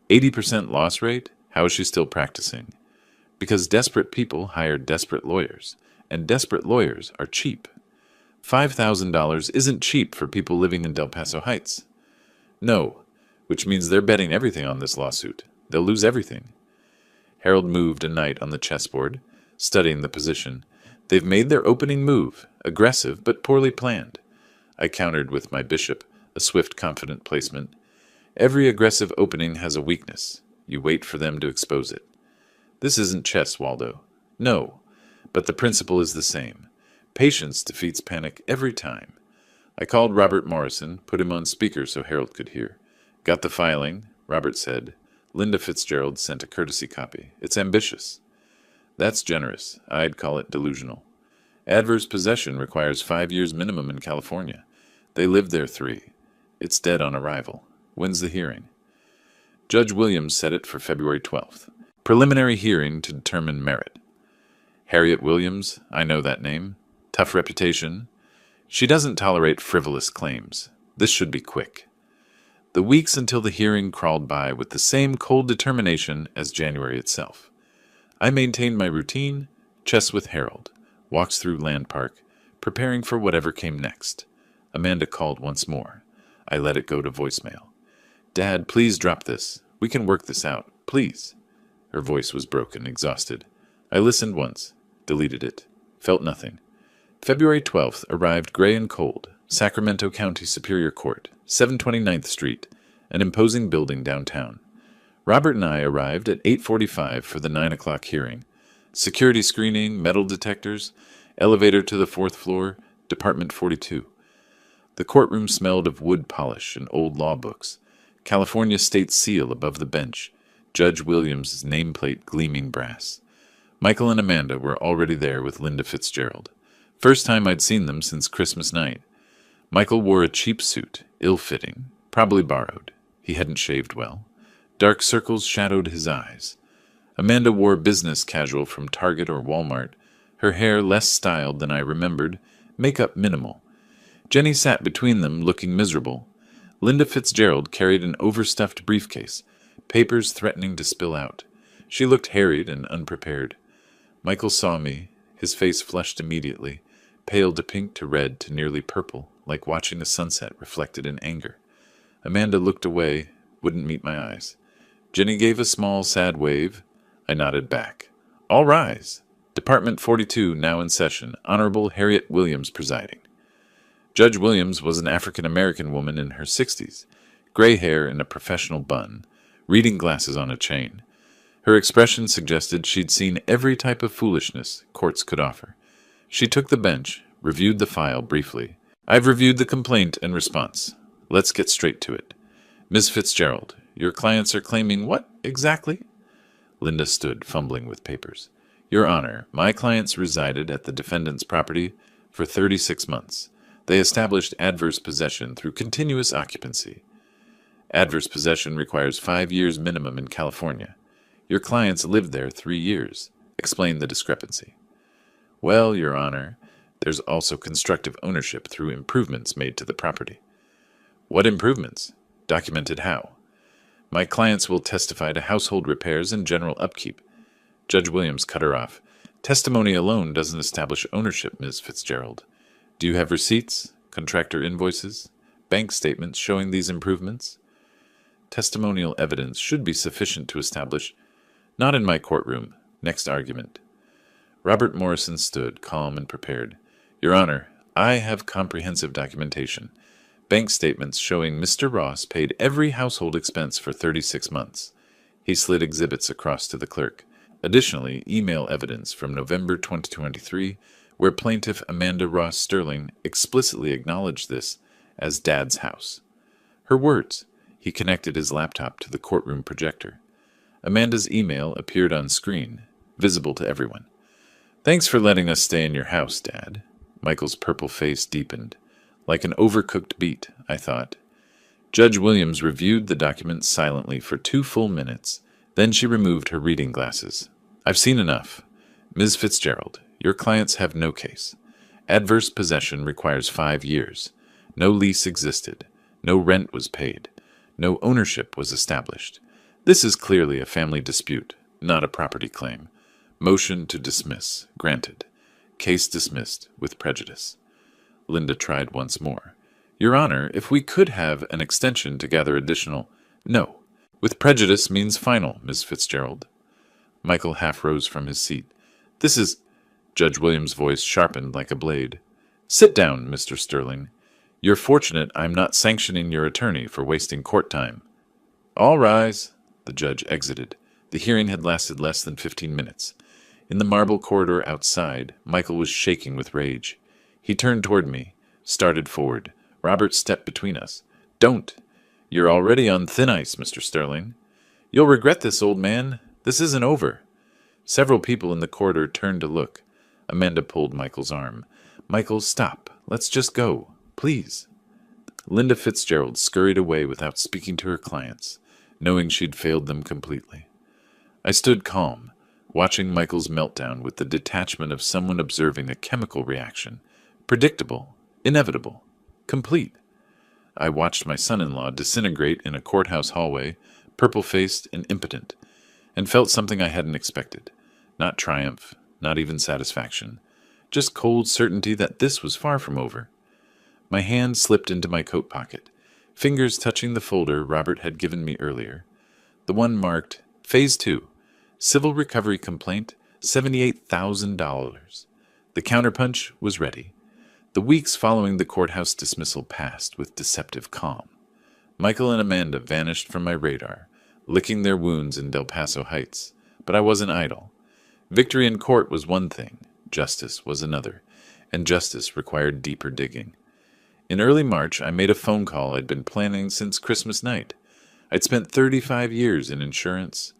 80% loss rate? How is she still practicing? Because desperate people hire desperate lawyers, and desperate lawyers are cheap. $5,000 isn't cheap for people living in Del Paso Heights. No, which means they're betting everything on this lawsuit. They'll lose everything. Harold moved a knight on the chessboard, studying the position. They've made their opening move, aggressive but poorly planned. I countered with my bishop, a swift, confident placement. Every aggressive opening has a weakness. You wait for them to expose it. This isn't chess, Waldo. No, but the principle is the same. Patience defeats panic every time. I called Robert Morrison, put him on speaker so Harold could hear. Got the filing, Robert said. Linda Fitzgerald sent a courtesy copy. It's ambitious. That's generous. I'd call it delusional. Adverse possession requires 5 years minimum in California. They lived there 3. It's dead on arrival. When's the hearing? Judge Williams set it for February 12th. Preliminary hearing to determine merit. Harriet Williams, I know that name. Tough reputation. She doesn't tolerate frivolous claims. This should be quick. The weeks until the hearing crawled by with the same cold determination as January itself. I maintained my routine, chess with Harold, walks through Land Park, preparing for whatever came next. Amanda called once more. I let it go to voicemail. Dad, please drop this. We can work this out. Please. Her voice was broken, exhausted. I listened once, deleted it, felt nothing. February 12th arrived gray and cold. Sacramento County Superior Court, 729th Street, an imposing building downtown. Robert and I arrived at 8:45 for the 9 o'clock hearing. Security screening, metal detectors, elevator to the 4th floor, Department 42. The courtroom smelled of wood polish and old law books. California state seal above the bench. Judge Williams' nameplate gleaming brass. Michael and Amanda were already there with Linda Fitzgerald. First time I'd seen them since Christmas night. Michael wore a cheap suit, ill-fitting, probably borrowed. He hadn't shaved well. Dark circles shadowed his eyes. Amanda wore business casual from Target or Walmart, her hair less styled than I remembered, makeup minimal. Jenny sat between them, looking miserable. Linda Fitzgerald carried an overstuffed briefcase, papers threatening to spill out. She looked harried and unprepared. Michael saw me, his face flushed immediately, pale to pink to red to nearly purple, like watching a sunset reflected in anger. Amanda looked away, wouldn't meet my eyes. Jenny gave a small, sad wave. I nodded back. All rise. Department 42 now in session. Honorable Harriet Williams presiding. Judge Williams was an African-American woman in her 60s, gray hair in a professional bun, reading glasses on a chain. Her expression suggested she'd seen every type of foolishness courts could offer. She took the bench, reviewed the file briefly. I've reviewed the complaint and response. Let's get straight to it. Ms. Fitzgerald, your clients are claiming what, exactly? Linda stood, fumbling with papers. Your Honor, my clients resided at the defendant's property for 36 months. They established adverse possession through continuous occupancy. Adverse possession requires 5 years minimum in California. Your clients lived there 3 years. Explain the discrepancy. Well, Your Honor, there's also constructive ownership through improvements made to the property. What improvements? Documented how? My clients will testify to household repairs and general upkeep. Judge Williams cut her off. Testimony alone doesn't establish ownership, Ms. Fitzgerald. Do you have receipts, contractor invoices, bank statements showing these improvements? Testimonial evidence should be sufficient to establish. Not in my courtroom. Next argument. Robert Morrison stood, calm and prepared. Your Honor, I have comprehensive documentation. Bank statements showing Mr. Ross paid every household expense for 36 months. He slid exhibits across to the clerk. Additionally, email evidence from November 2023, where plaintiff Amanda Ross Sterling explicitly acknowledged this as Dad's house. Her words. He connected his laptop to the courtroom projector. Amanda's email appeared on screen, visible to everyone. Thanks for letting us stay in your house, Dad. Michael's purple face deepened. Like an overcooked beet, I thought. Judge Williams reviewed the document silently for 2 full minutes. Then she removed her reading glasses. I've seen enough. Ms. Fitzgerald, your clients have no case. Adverse possession requires 5 years. No lease existed. No rent was paid. No ownership was established. This is clearly a family dispute, not a property claim. Motion to dismiss, granted. Case dismissed, with prejudice. Linda tried once more. Your Honor, if we could have an extension to gather additional... No. With prejudice means final, Ms. Fitzgerald. Michael half rose from his seat. This is... Judge Williams' voice sharpened like a blade. Sit down, Mr. Sterling. You're fortunate I'm not sanctioning your attorney for wasting court time. All rise. The judge exited. The hearing had lasted less than 15 minutes. In the marble corridor outside, Michael was shaking with rage. He turned toward me, started forward. Robert stepped between us. Don't. You're already on thin ice, Mr. Sterling. You'll regret this, old man. This isn't over. Several people in the corridor turned to look. Amanda pulled Michael's arm. Michael, stop. Let's just go. Please. Linda Fitzgerald scurried away without speaking to her clients, knowing she'd failed them completely. I stood calm, watching Michael's meltdown with the detachment of someone observing a chemical reaction. Predictable, inevitable, complete. I watched my son-in-law disintegrate in a courthouse hallway, purple-faced and impotent, and felt something I hadn't expected. Not triumph, not even satisfaction. Just cold certainty that this was far from over. My hand slipped into my coat pocket, fingers touching the folder Robert had given me earlier. The one marked, Phase 2, Civil Recovery Complaint, $78,000. The counterpunch was ready. The weeks following the courthouse dismissal passed with deceptive calm. Michael and Amanda vanished from my radar, licking their wounds in Del Paso Heights. But I wasn't idle. Victory in court was one thing, justice was another, and justice required deeper digging. In early March, I made a phone call I'd been planning since Christmas night. I'd spent 35 years in insurance.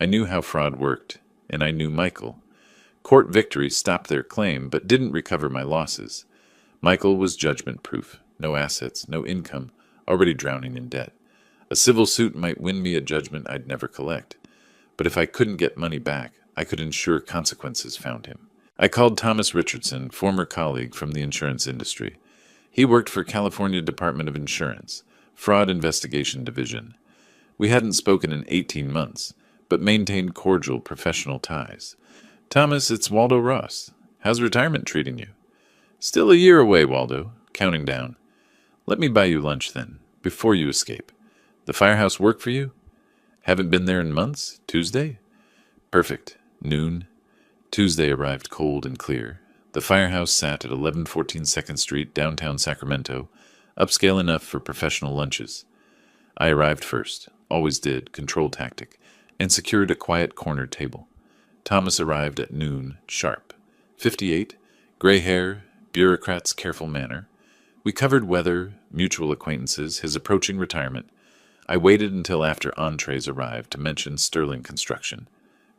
I knew how fraud worked, and I knew Michael. Court victory stopped their claim, but didn't recover my losses. Michael was judgment-proof, no assets, no income, already drowning in debt. A civil suit might win me a judgment I'd never collect, but if I couldn't get money back, I could ensure consequences found him. I called Thomas Richardson, former colleague from the insurance industry. He worked for California Department of Insurance, Fraud Investigation Division. We hadn't spoken in 18 months, but maintained cordial professional ties. Thomas, it's Waldo Ross. How's retirement treating you? Still a year away, Waldo. Counting down. Let me buy you lunch then, before you escape. The firehouse work for you? Haven't been there in months? Tuesday? Perfect. Noon. Tuesday arrived cold and clear. The firehouse sat at 1114 2nd Street, downtown Sacramento, upscale enough for professional lunches. I arrived first, always did, control tactic, and secured a quiet corner table. Thomas arrived at noon, sharp. 58, gray hair, bureaucrat's careful manner. We covered weather, mutual acquaintances, his approaching retirement. I waited until after entrees arrived to mention Sterling Construction.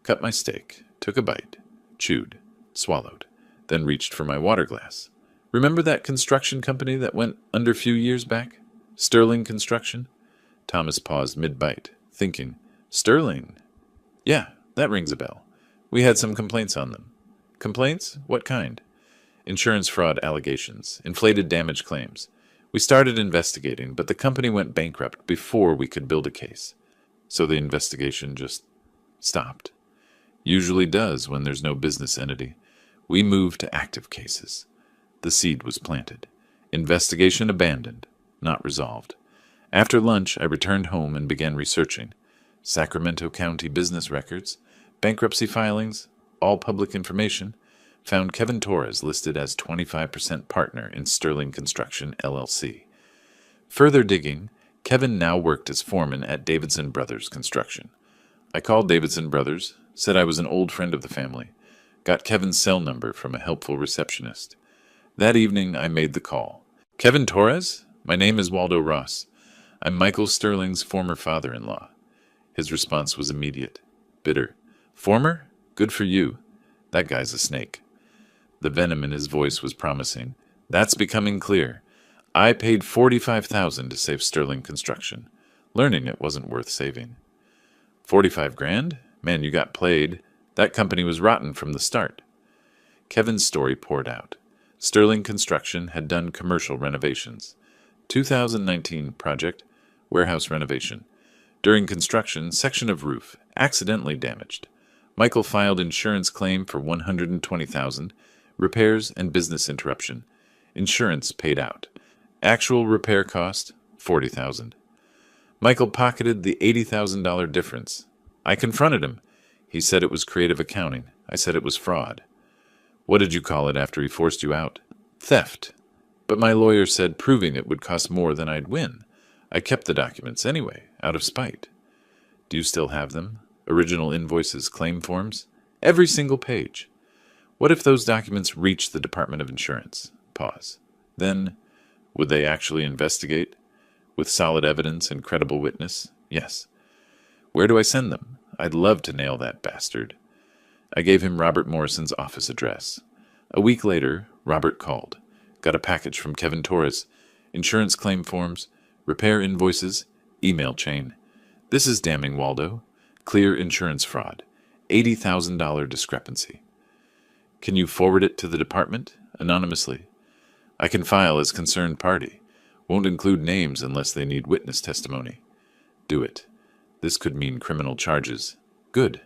Cut my steak, took a bite, chewed, swallowed, then reached for my water glass. Remember that construction company that went under few years back? Sterling Construction? Thomas paused mid-bite, thinking, Sterling? Yeah, that rings a bell. We had some complaints on them. Complaints? What kind? Insurance fraud allegations, inflated damage claims. We started investigating, but the company went bankrupt before we could build a case. So the investigation just stopped. Usually does when there's no business entity. We moved to active cases. The seed was planted. Investigation abandoned, not resolved. After lunch, I returned home and began researching. Sacramento County business records, bankruptcy filings, all public information, found Kevin Torres listed as 25% partner in Sterling Construction, LLC. Further digging, Kevin now worked as foreman at Davidson Brothers Construction. I called Davidson Brothers, said I was an old friend of the family, got Kevin's cell number from a helpful receptionist. That evening, I made the call. Kevin Torres? My name is Waldo Ross. I'm Michael Sterling's former father-in-law. His response was immediate, bitter. Former? Good for you. That guy's a snake. The venom in his voice was promising. That's becoming clear. I paid $45,000 to save Sterling Construction, learning it wasn't worth saving. 45 grand? Man, you got played. That company was rotten from the start. Kevin's story poured out. Sterling Construction had done commercial renovations. 2019 project, warehouse renovation. During construction, section of roof, accidentally damaged. Michael filed insurance claim for $120,000, repairs and business interruption. Insurance paid out. Actual repair cost, $40,000. Michael pocketed the $80,000 difference. I confronted him. He said it was creative accounting. I said it was fraud. What did you call it after he forced you out? Theft. But my lawyer said proving it would cost more than I'd win. I kept the documents anyway, out of spite. Do you still have them? Original invoices, claim forms? Every single page. What if those documents reach the Department of Insurance? Pause. Then, would they actually investigate? With solid evidence and credible witness? Yes. Where do I send them? I'd love to nail that bastard. I gave him Robert Morrison's office address. A week later, Robert called. Got a package from Kevin Torres. Insurance claim forms, repair invoices, email chain. This is damning, Waldo. Clear insurance fraud. $80,000 discrepancy. Can you forward it to the department? Anonymously. I can file as concerned party. Won't include names unless they need witness testimony. Do it. This could mean criminal charges. Good.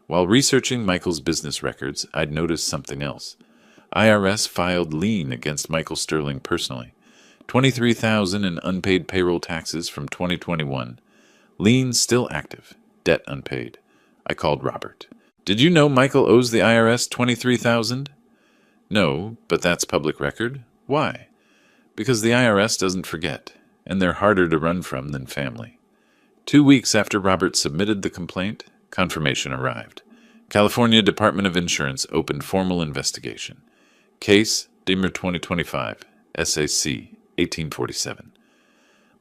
While researching Michael's business records, I'd noticed something else. IRS filed lien against Michael Sterling personally. $23,000 in unpaid payroll taxes from 2021. Lien still active. Debt unpaid. I called Robert. Did you know Michael owes the IRS $23,000? No, but that's public record. Why? Because the IRS doesn't forget, and they're harder to run from than family. 2 weeks after Robert submitted the complaint, confirmation arrived. California Department of Insurance opened formal investigation. Case, Demer 2025, SAC, 1847.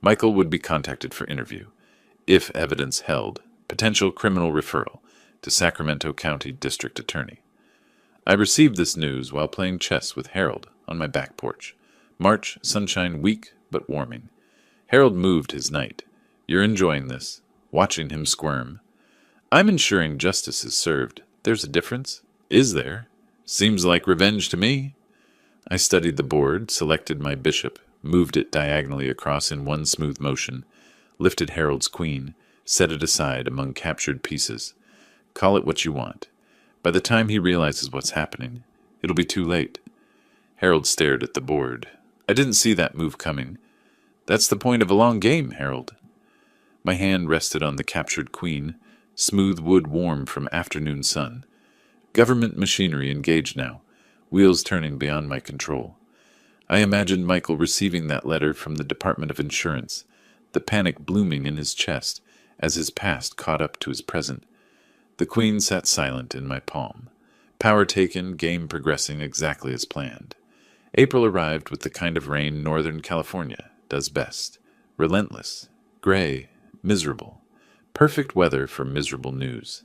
Michael would be contacted for interview. If evidence held, potential criminal referral to Sacramento County District Attorney. I received this news while playing chess with Harold on my back porch. March, sunshine weak but warming. Harold moved his knight. You're enjoying this, watching him squirm. I'm ensuring justice is served. There's a difference? Is there? Seems like revenge to me. I studied the board, selected my bishop, moved it diagonally across in one smooth motion, lifted Harold's queen, set it aside among captured pieces. Call it what you want. By the time he realizes what's happening, it'll be too late. Harold stared at the board. I didn't see that move coming. That's the point of a long game, Harold. My hand rested on the captured queen, smooth wood warm from afternoon sun. Government machinery engaged now, wheels turning beyond my control. I imagined Michael receiving that letter from the Department of Insurance, the panic blooming in his chest as his past caught up to his present. The queen sat silent in my palm. Power taken, game progressing exactly as planned. April arrived with the kind of rain Northern California does best. Relentless, gray, miserable. Perfect weather for miserable news.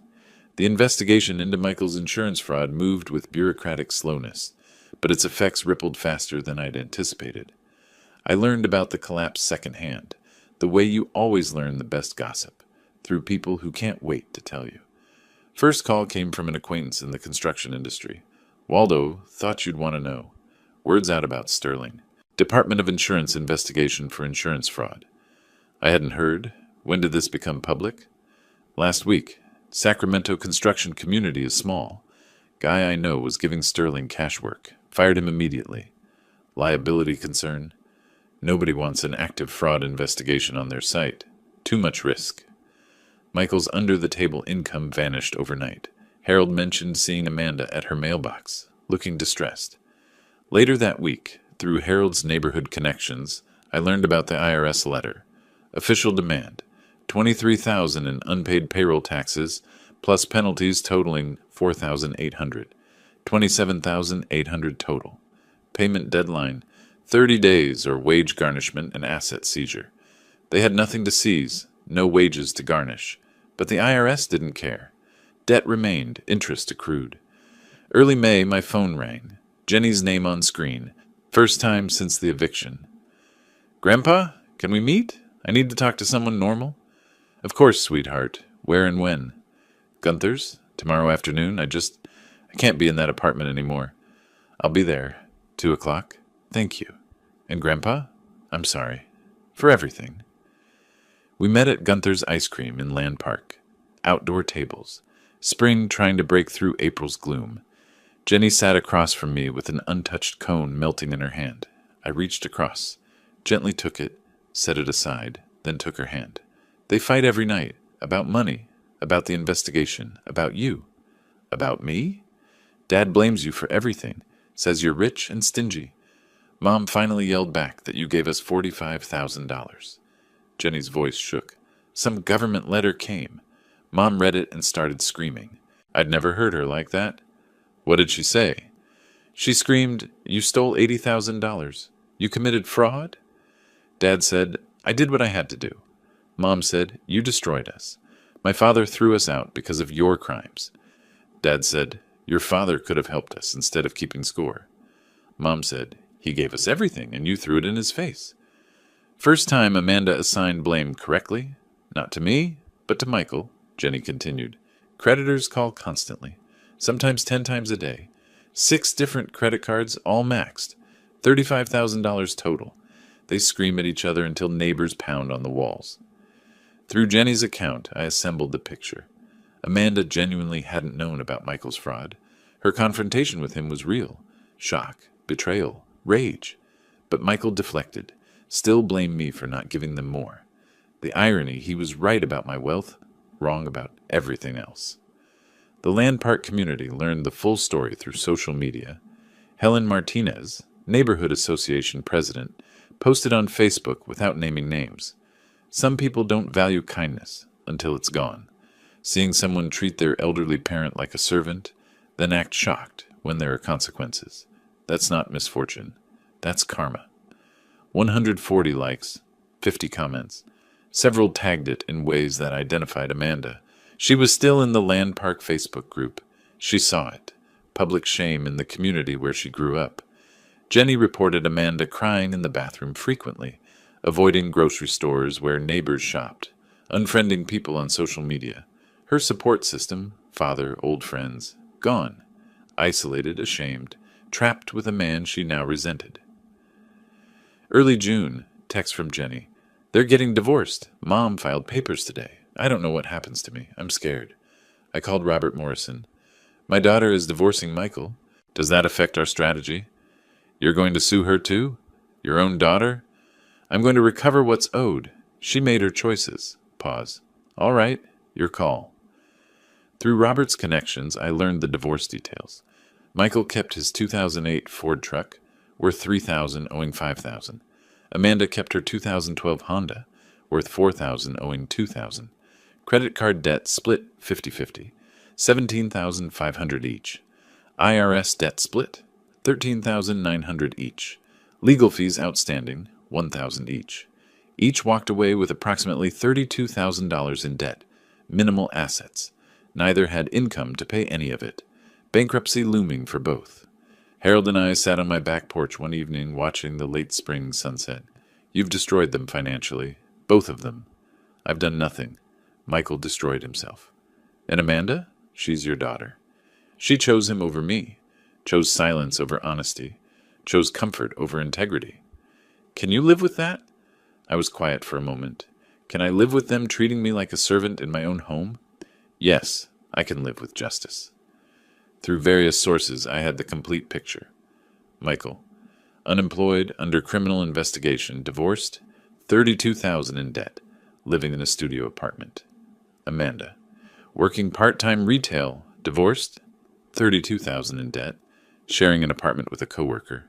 The investigation into Michael's insurance fraud moved with bureaucratic slowness, but its effects rippled faster than I'd anticipated. I learned about the collapse secondhand, the way you always learn the best gossip, through people who can't wait to tell you. First call came from an acquaintance in the construction industry. Waldo, thought you'd want to know. Word's out about Sterling. Department of Insurance investigation for insurance fraud. I hadn't heard. When did this become public? Last week. Sacramento construction community is small. Guy I know was giving Sterling cash work. Fired him immediately. Liability concern? Nobody wants an active fraud investigation on their site. Too much risk. Michael's under-the-table income vanished overnight. Harold mentioned seeing Amanda at her mailbox, looking distressed. Later that week, through Harold's neighborhood connections, I learned about the IRS letter. Official demand, $23,000 in unpaid payroll taxes, plus penalties totaling $4,800, $27,800 total. Payment deadline, 30 days or wage garnishment and asset seizure. They had nothing to seize, no wages to garnish. But the IRS didn't care. Debt remained, interest accrued. Early May, my phone rang. Jenny's name on screen. First time since the eviction. Grandpa, can we meet? I need to talk to someone normal. Of course, sweetheart. Where and when? Gunther's? Tomorrow afternoon? I can't be in that apartment anymore. I'll be there. 2:00. Thank you. And Grandpa? I'm sorry. For everything. We met at Gunther's Ice Cream in Land Park. Outdoor tables. Spring trying to break through April's gloom. Jenny sat across from me with an untouched cone melting in her hand. I reached across, gently took it, set it aside, then took her hand. They fight every night. About money. About the investigation. About you. About me? Dad blames you for everything. Says you're rich and stingy. Mom finally yelled back that you gave us $45,000. Jenny's voice shook. Some government letter came. Mom read it and started screaming. I'd never heard her like that. What did she say? She screamed, "You stole $80,000. You committed fraud?" Dad said, "I did what I had to do." Mom said, "You destroyed us. My father threw us out because of your crimes." Dad said, "Your father could have helped us instead of keeping score." Mom said, "He gave us everything and you threw it in his face." First time Amanda assigned blame correctly, not to me, but to Michael, Jenny continued. Creditors call constantly, sometimes 10 times a day. 6 different credit cards, all maxed. $35,000 total. They scream at each other until neighbors pound on the walls. Through Jenny's account, I assembled the picture. Amanda genuinely hadn't known about Michael's fraud. Her confrontation with him was real. Shock, betrayal, rage. But Michael deflected. Still blamed me for not giving them more. The irony, he was right about my wealth, wrong about everything else. The Land Park community learned the full story through social media. Helen Martinez, Neighborhood Association president, posted on Facebook without naming names. Some people don't value kindness until it's gone. Seeing someone treat their elderly parent like a servant, then act shocked when there are consequences. That's not misfortune. That's karma. 140 likes, 50 comments. Several tagged it in ways that identified Amanda. She was still in the Land Park Facebook group. She saw it. Public shame in the community where she grew up. Jenny reported Amanda crying in the bathroom frequently. avoiding grocery stores where neighbors shopped, unfriending people on social media. Her support system, father, old friends, gone. Isolated, ashamed, trapped with a man she now resented. Early June, text from Jenny. They're getting divorced. Mom filed papers today. I don't know what happens to me. I'm scared. I called Robert Morrison. My daughter is divorcing Michael. Does that affect our strategy? You're going to sue her too? Your own daughter? I'm going to recover what's owed. She made her choices. Pause. All right, your call. Through Robert's connections, I learned the divorce details. Michael kept his 2008 Ford truck, worth $3,000, owing $5,000. Amanda kept her 2012 Honda, worth $4,000, owing $2,000. Credit card debt split 50-50, $17,500 each. IRS debt split, $13,900 each. Legal fees outstanding, $1,000 each. Each walked away with approximately $32,000 in debt, minimal assets. Neither had income to pay any of it. Bankruptcy looming for both. Harold and I sat on my back porch one evening watching the late spring sunset. You've destroyed them financially, both of them. I've done nothing. Michael destroyed himself. And Amanda? She's your daughter. She chose him over me, chose silence over honesty, chose comfort over integrity. Can you live with that? I was quiet for a moment. Can I live with them treating me like a servant in my own home? Yes, I can live with justice. Through various sources, I had the complete picture. Michael, unemployed, under criminal investigation, divorced, $32,000 in debt, living in a studio apartment. Amanda, working part-time retail, divorced, $32,000 in debt, sharing an apartment with a coworker.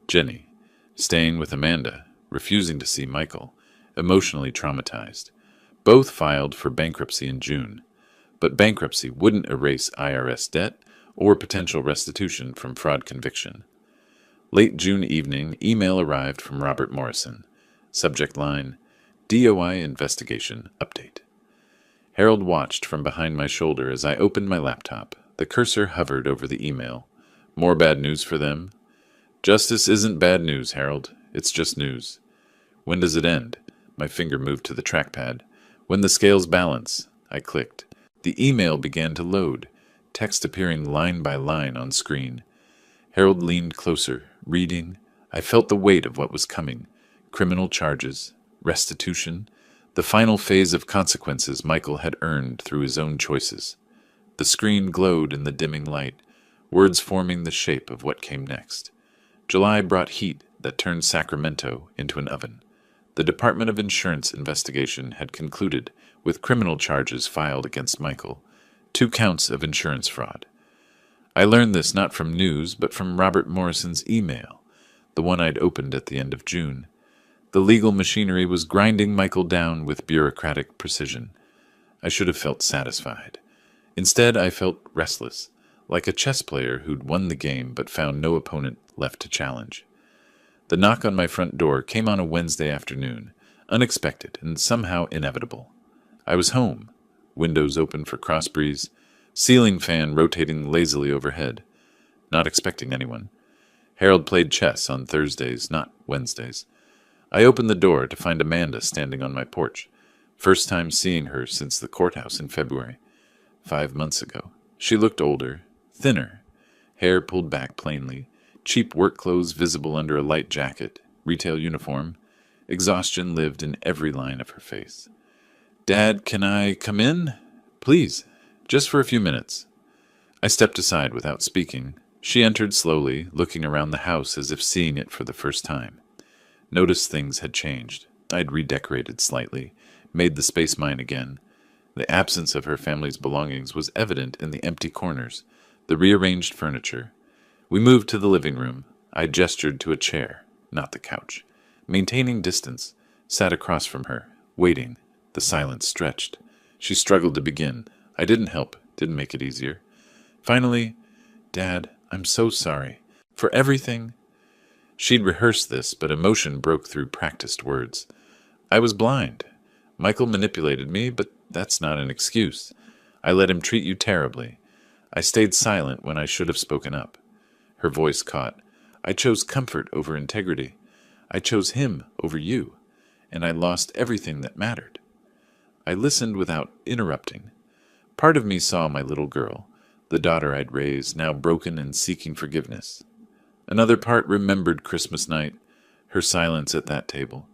Jenny, staying with Amanda, refusing to see Michael, emotionally traumatized. Both filed for bankruptcy in June, but bankruptcy wouldn't erase IRS debt or potential restitution from fraud conviction. Late June evening, email arrived from Robert Morrison. Subject line, DOI investigation update. Harold watched from behind my shoulder as I opened my laptop. The cursor hovered over the email. More bad news for them? Justice isn't bad news, Harold. It's just news. When does it end? My finger moved to the trackpad. When the scales balance. I clicked. The email began to load, text appearing line by line on screen. Harold leaned closer, reading. I felt the weight of what was coming. Criminal charges, restitution, the final phase of consequences Michael had earned through his own choices. The screen glowed in the dimming light, words forming the shape of what came next. July brought heat that turned Sacramento into an oven. The Department of Insurance investigation had concluded with criminal charges filed against Michael, 2 counts of insurance fraud. I learned this not from news, but from Robert Morrison's email, the one I'd opened at the end of June. The legal machinery was grinding Michael down with bureaucratic precision. I should have felt satisfied. Instead, I felt restless, like a chess player who'd won the game but found no opponent left to challenge. The knock on my front door came on a Wednesday afternoon, unexpected and somehow inevitable. I was home, windows open for cross breeze, ceiling fan rotating lazily overhead, not expecting anyone. Harold played chess on Thursdays, not Wednesdays. I opened the door to find Amanda standing on my porch, first time seeing her since the courthouse in February, 5 months ago. She looked older, thinner, hair pulled back plainly, cheap work clothes visible under a light jacket, retail uniform. Exhaustion lived in every line of her face. "Dad, can I come in? Please, just for a few minutes." I stepped aside without speaking. She entered slowly, looking around the house as if seeing it for the first time. Noticed things had changed. I'd redecorated slightly, made the space mine again. The absence of her family's belongings was evident in the empty corners, the rearranged furniture. We moved to the living room. I gestured to a chair, not the couch. Maintaining distance, sat across from her, waiting. The silence stretched. She struggled to begin. I didn't help, didn't make it easier. Finally, "Dad, I'm so sorry. For everything." She'd rehearsed this, but emotion broke through practiced words. "I was blind. Michael manipulated me, but that's not an excuse. I let him treat you terribly. I stayed silent when I should have spoken up." Her voice caught. "I chose comfort over integrity. I chose him over you. and I lost everything that mattered. I listened without interrupting. Part of me saw my little girl, the daughter I'd raised, now broken and seeking forgiveness. Another part remembered Christmas night, her silence at that table,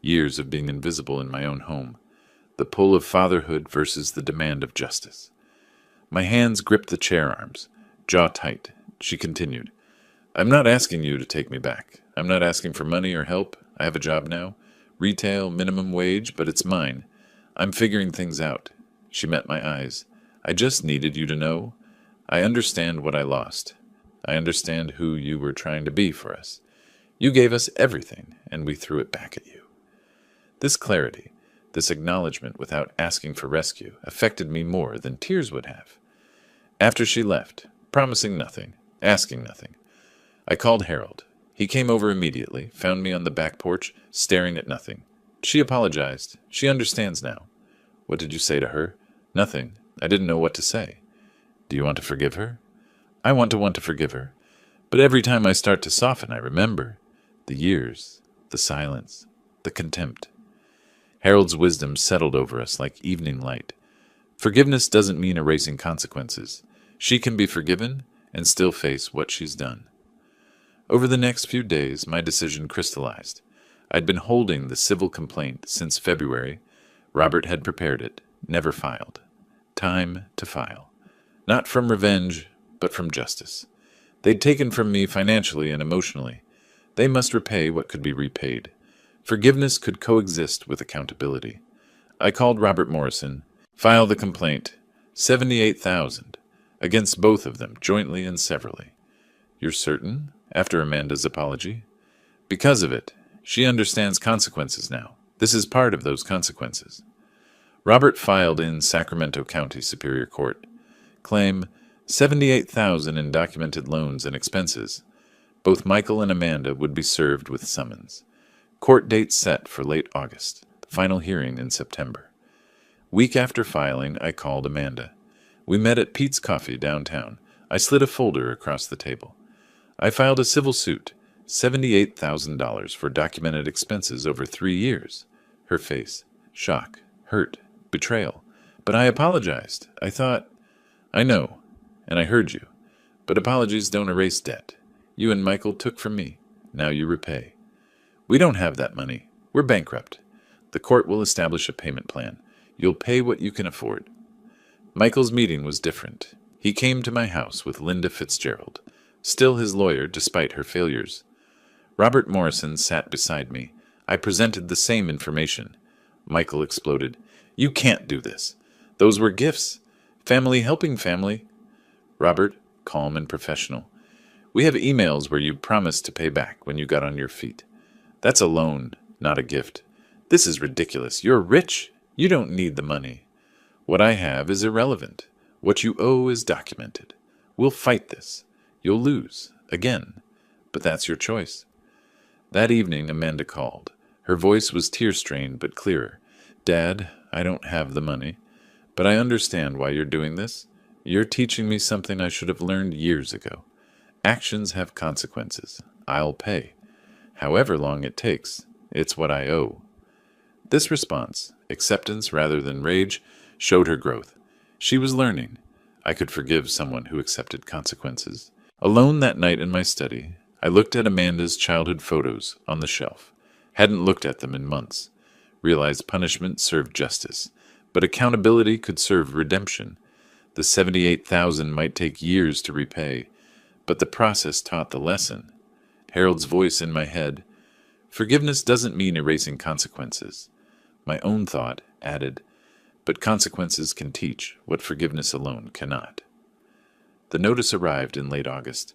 years of being invisible in my own home, the pull of fatherhood versus the demand of justice. My hands gripped the chair arms, jaw tight. She continued, "I'm not asking you to take me back. I'm not asking for money or help. I have a job now. Retail, minimum wage, but it's mine. I'm figuring things out." She met my eyes. "I just needed you to know. I understand what I lost. I understand who you were trying to be for us. You gave us everything, and we threw it back at you." This clarity, this acknowledgement without asking for rescue, affected me more than tears would have. After she left, promising nothing, asking nothing, I called Harold. He came over immediately, found me on the back porch, staring at nothing. She apologized. She understands now. "What did you say to her?" "Nothing. I didn't know what to say." "Do you want to forgive her?" "I want to forgive her. But every time I start to soften, I remember the years, the silence, the contempt." Harold's wisdom settled over us like evening light. Forgiveness doesn't mean erasing consequences. She can be forgiven and still face what she's done. Over the next few days, my decision crystallized. I'd been holding the civil complaint since February. Robert had prepared it, never filed. Time to file. Not from revenge, but from justice. They'd taken from me financially and emotionally. They must repay what could be repaid. Forgiveness could coexist with accountability. I called Robert Morrison. "File the complaint. $78,000 against both of them, jointly and severally." "You're certain?" After Amanda's apology. "Because of it. She understands consequences now. This is part of those consequences." Robert filed in Sacramento County Superior Court. Claim $78,000 in documented loans and expenses. Both Michael and Amanda would be served with summons. Court date set for late August. Final hearing in September. Week after filing, I called Amanda. We met at Pete's Coffee downtown. I slid a folder across the table. I filed a civil suit, $78,000 for documented expenses over 3 years. Her face, shock, hurt, betrayal. "But I apologized. I thought—" "I know, and I heard you. But apologies don't erase debt. You and Michael took from me. Now you repay." "We don't have that money. We're bankrupt. The court will establish a payment plan. You'll pay what you can afford." Michael's meeting was different. He came to my house with Linda Fitzgerald, still his lawyer despite her failures. Robert Morrison sat beside me. I presented the same information. Michael exploded. "You can't do this. Those were gifts. Family helping family." Robert, calm and professional. "We have emails where you promised to pay back when you got on your feet. That's a loan, not a gift. This is ridiculous. You're rich. You don't need the money. What I have is irrelevant. What you owe is documented. We'll fight this. You'll lose, again. But that's your choice." That evening, Amanda called. Her voice was tear-strained but clearer. "Dad, I don't have the money, but I understand why you're doing this. You're teaching me something I should have learned years ago. Actions have consequences. I'll pay. However long it takes, it's what I owe." This response, acceptance rather than rage, showed her growth. She was learning. I could forgive someone who accepted consequences. Alone that night in my study, I looked at Amanda's childhood photos on the shelf. Hadn't looked at them in months. Realized punishment served justice, but accountability could serve redemption. The $78,000 might take years to repay, but the process taught the lesson. Harold's voice in my head. Forgiveness doesn't mean erasing consequences. My own thought added, but consequences can teach what forgiveness alone cannot. The notice arrived in late August.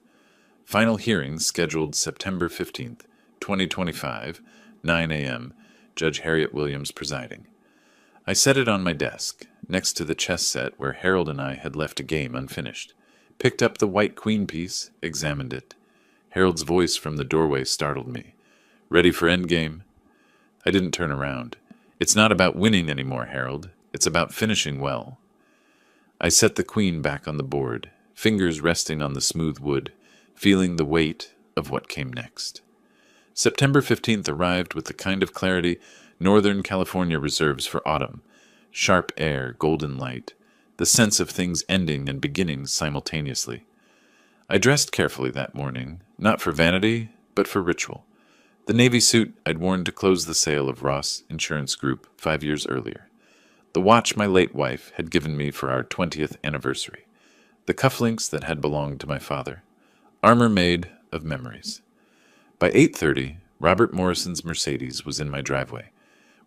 Final hearing scheduled September 15th, 2025, 9 a.m., Judge Harriet Williams presiding. I set it on my desk, next to the chess set where Harold and I had left a game unfinished. Picked up the white queen piece, examined it. Harold's voice from the doorway startled me. "Ready for endgame?" I didn't turn around. "It's not about winning anymore, Harold. It's about finishing well." I set the queen back on the board, fingers resting on the smooth wood, feeling the weight of what came next. September 15th arrived with the kind of clarity Northern California reserves for autumn. Sharp air, golden light. The sense of things ending and beginning simultaneously. I dressed carefully that morning, not for vanity, but for ritual. The navy suit I'd worn to close the sale of Ross Insurance Group 5 years earlier. The watch my late wife had given me for our 20th anniversary. The cufflinks that had belonged to my father. Armor made of memories. By 8:30, Robert Morrison's Mercedes was in my driveway.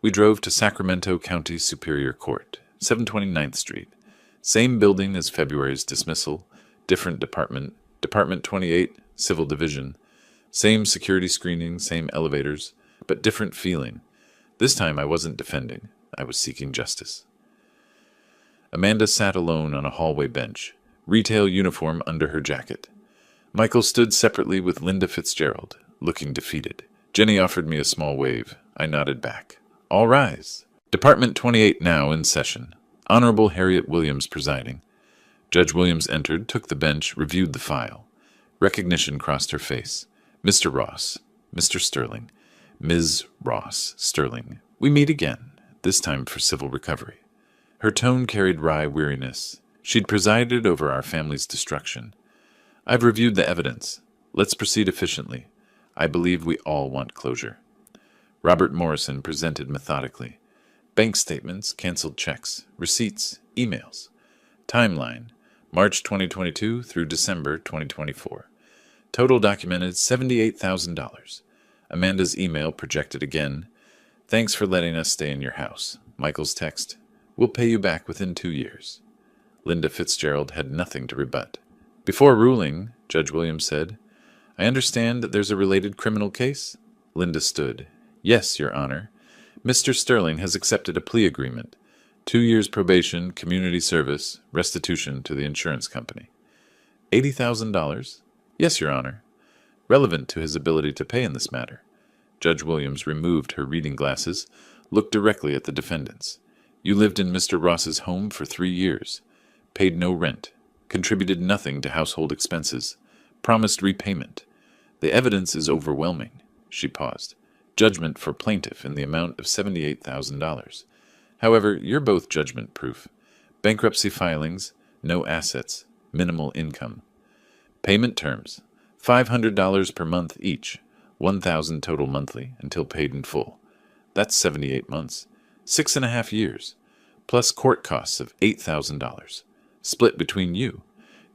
We drove to Sacramento County Superior Court, 729th Street. Same building as February's dismissal, different department, Department 28, Civil Division. Same security screening, same elevators, but different feeling. This time I wasn't defending. I was seeking justice. Amanda sat alone on a hallway bench, retail uniform under her jacket. Michael stood separately with Linda Fitzgerald, looking defeated. Jenny offered me a small wave. I nodded back. All rise. Department 28 now in session. Honorable Harriet Williams presiding. Judge Williams entered, took the bench, reviewed the file. Recognition crossed her face. Mr. Ross, Mr. Sterling, Ms. Ross Sterling. We meet again, this time for civil recovery. Her tone carried wry weariness. She'd presided over our family's destruction. I've reviewed the evidence. Let's proceed efficiently. I believe we all want closure. Robert Morrison presented methodically. Bank statements, canceled checks, receipts, emails. Timeline, March 2022 through December 2024. Total documented $78,000. Amanda's email projected again. Thanks for letting us stay in your house. Michael's text. We'll pay you back within 2 years. Linda Fitzgerald had nothing to rebut. Before ruling, Judge Williams said, I understand that there's a related criminal case? Linda stood. Yes, Your Honor. Mr. Sterling has accepted a plea agreement. 2 years probation, community service, restitution to the insurance company. $80,000? Yes, Your Honor. Relevant to his ability to pay in this matter. Judge Williams removed her reading glasses, looked directly at the defendants. You lived in Mr. Ross's home for 3 years. Paid no rent. Contributed nothing to household expenses. Promised repayment. The evidence is overwhelming. She paused. Judgment for plaintiff in the amount of $78,000. However, you're both judgment-proof. Bankruptcy filings, no assets, minimal income. Payment terms, $500 per month each, $1,000 total monthly until paid in full. That's 78 months, 6.5 years, plus court costs of $8,000, split between you,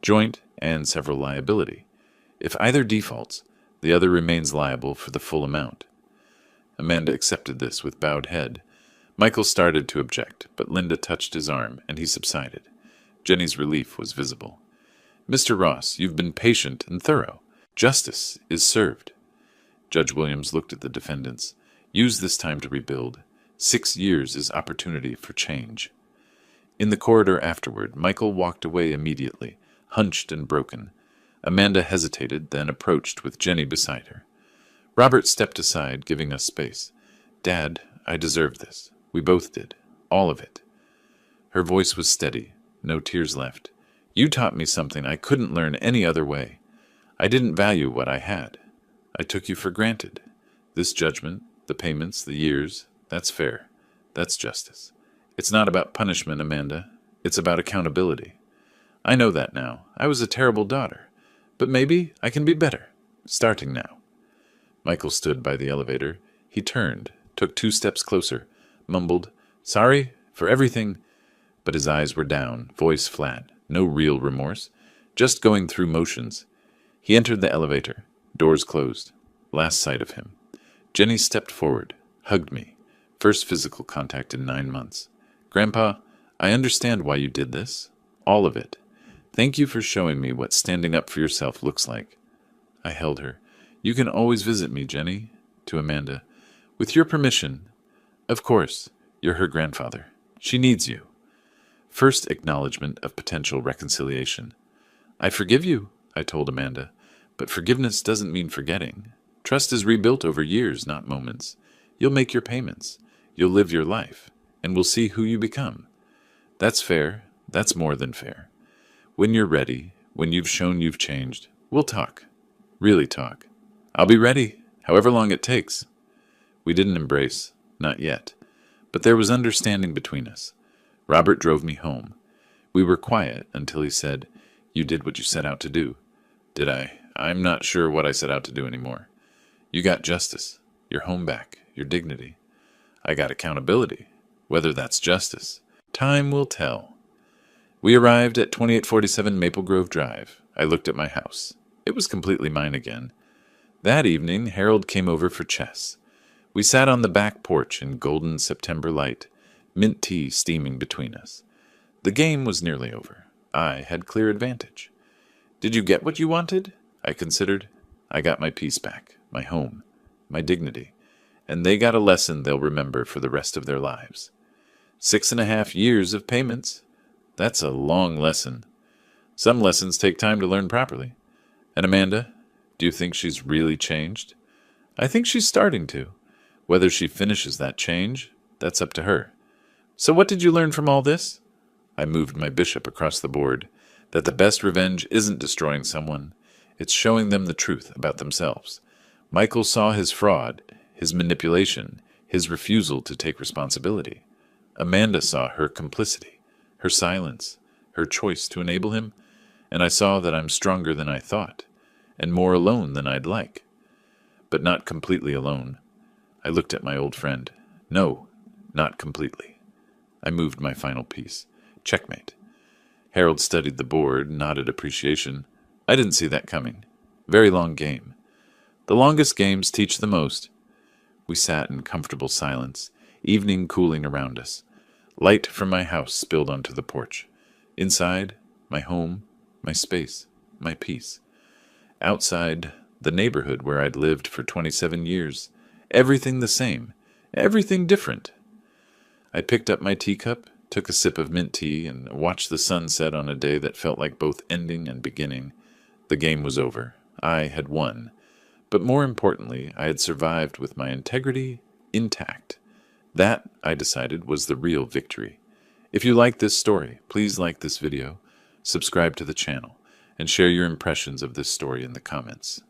joint and several liability. If either defaults, the other remains liable for the full amount. Amanda accepted this with bowed head. Michael started to object, but Linda touched his arm, and he subsided. Jenny's relief was visible. Mr. Ross, you've been patient and thorough. Justice is served. Judge Williams looked at the defendants. Use this time to rebuild. 6 years is opportunity for change. In the corridor afterward, Michael walked away immediately, hunched and broken. Amanda hesitated, then approached with Jenny beside her. Robert stepped aside, giving us space. Dad, I deserve this. We both did. All of it. Her voice was steady, no tears left. You taught me something I couldn't learn any other way. I didn't value what I had. I took you for granted. This judgment, the payments, the years, that's fair. That's justice. It's not about punishment, Amanda. It's about accountability. I know that now. I was a terrible daughter. But maybe I can be better, starting now. Michael stood by the elevator. He turned, took 2 steps closer, mumbled, Sorry for everything. But his eyes were down, voice flat. No real remorse, just going through motions. He entered the elevator. Doors closed. Last sight of him. Jenny stepped forward, hugged me. First physical contact in 9 months. Grandpa, I understand why you did this. All of it. Thank you for showing me what standing up for yourself looks like. I held her. You can always visit me, Jenny. To Amanda. With your permission. Of course, you're her grandfather. She needs you. First acknowledgement of potential reconciliation. I forgive you, I told Amanda, but forgiveness doesn't mean forgetting. Trust is rebuilt over years, not moments. You'll make your payments. You'll live your life, and we'll see who you become. That's fair. That's more than fair. When you're ready, when you've shown you've changed, we'll talk. Really talk. I'll be ready, however long it takes. We didn't embrace. Not yet. But there was understanding between us. Robert drove me home. We were quiet until he said, "You did what you set out to do." Did I? I'm not sure what I set out to do anymore. You got justice, your home back, your dignity. I got accountability. Whether that's justice, time will tell. We arrived at 2847 Maple Grove Drive. I looked at my house. It was completely mine again. That evening, Harold came over for chess. We sat on the back porch in golden September light, mint tea steaming between us. The game was nearly over. I had clear advantage. Did you get what you wanted? I considered. I got my peace back, my home, my dignity, and they got a lesson they'll remember for the rest of their lives. 6.5 years of payments. That's a long lesson. Some lessons take time to learn properly. And Amanda, do you think she's really changed? I think she's starting to. Whether she finishes that change, that's up to her. So what did you learn from all this? I moved my bishop across the board. That the best revenge isn't destroying someone. It's showing them the truth about themselves. Michael saw his fraud, his manipulation, his refusal to take responsibility. Amanda saw her complicity, her silence, her choice to enable him, and I saw that I'm stronger than I thought, and more alone than I'd like. But not completely alone. I looked at my old friend. No, not completely. I moved my final piece. Checkmate. Harold studied the board, nodded appreciation. I didn't see that coming. Very long game. The longest games teach the most. We sat in comfortable silence, evening cooling around us. Light from my house spilled onto the porch. Inside, my home, my space, my peace. Outside, the neighborhood where I'd lived for 27 years. Everything the same. Everything different. I picked up my teacup, took a sip of mint tea, and watched the sun set on a day that felt like both ending and beginning. The game was over. I had won. But more importantly, I had survived with my integrity intact. That, I decided, was the real victory. If you like this story, please like this video, subscribe to the channel, and share your impressions of this story in the comments.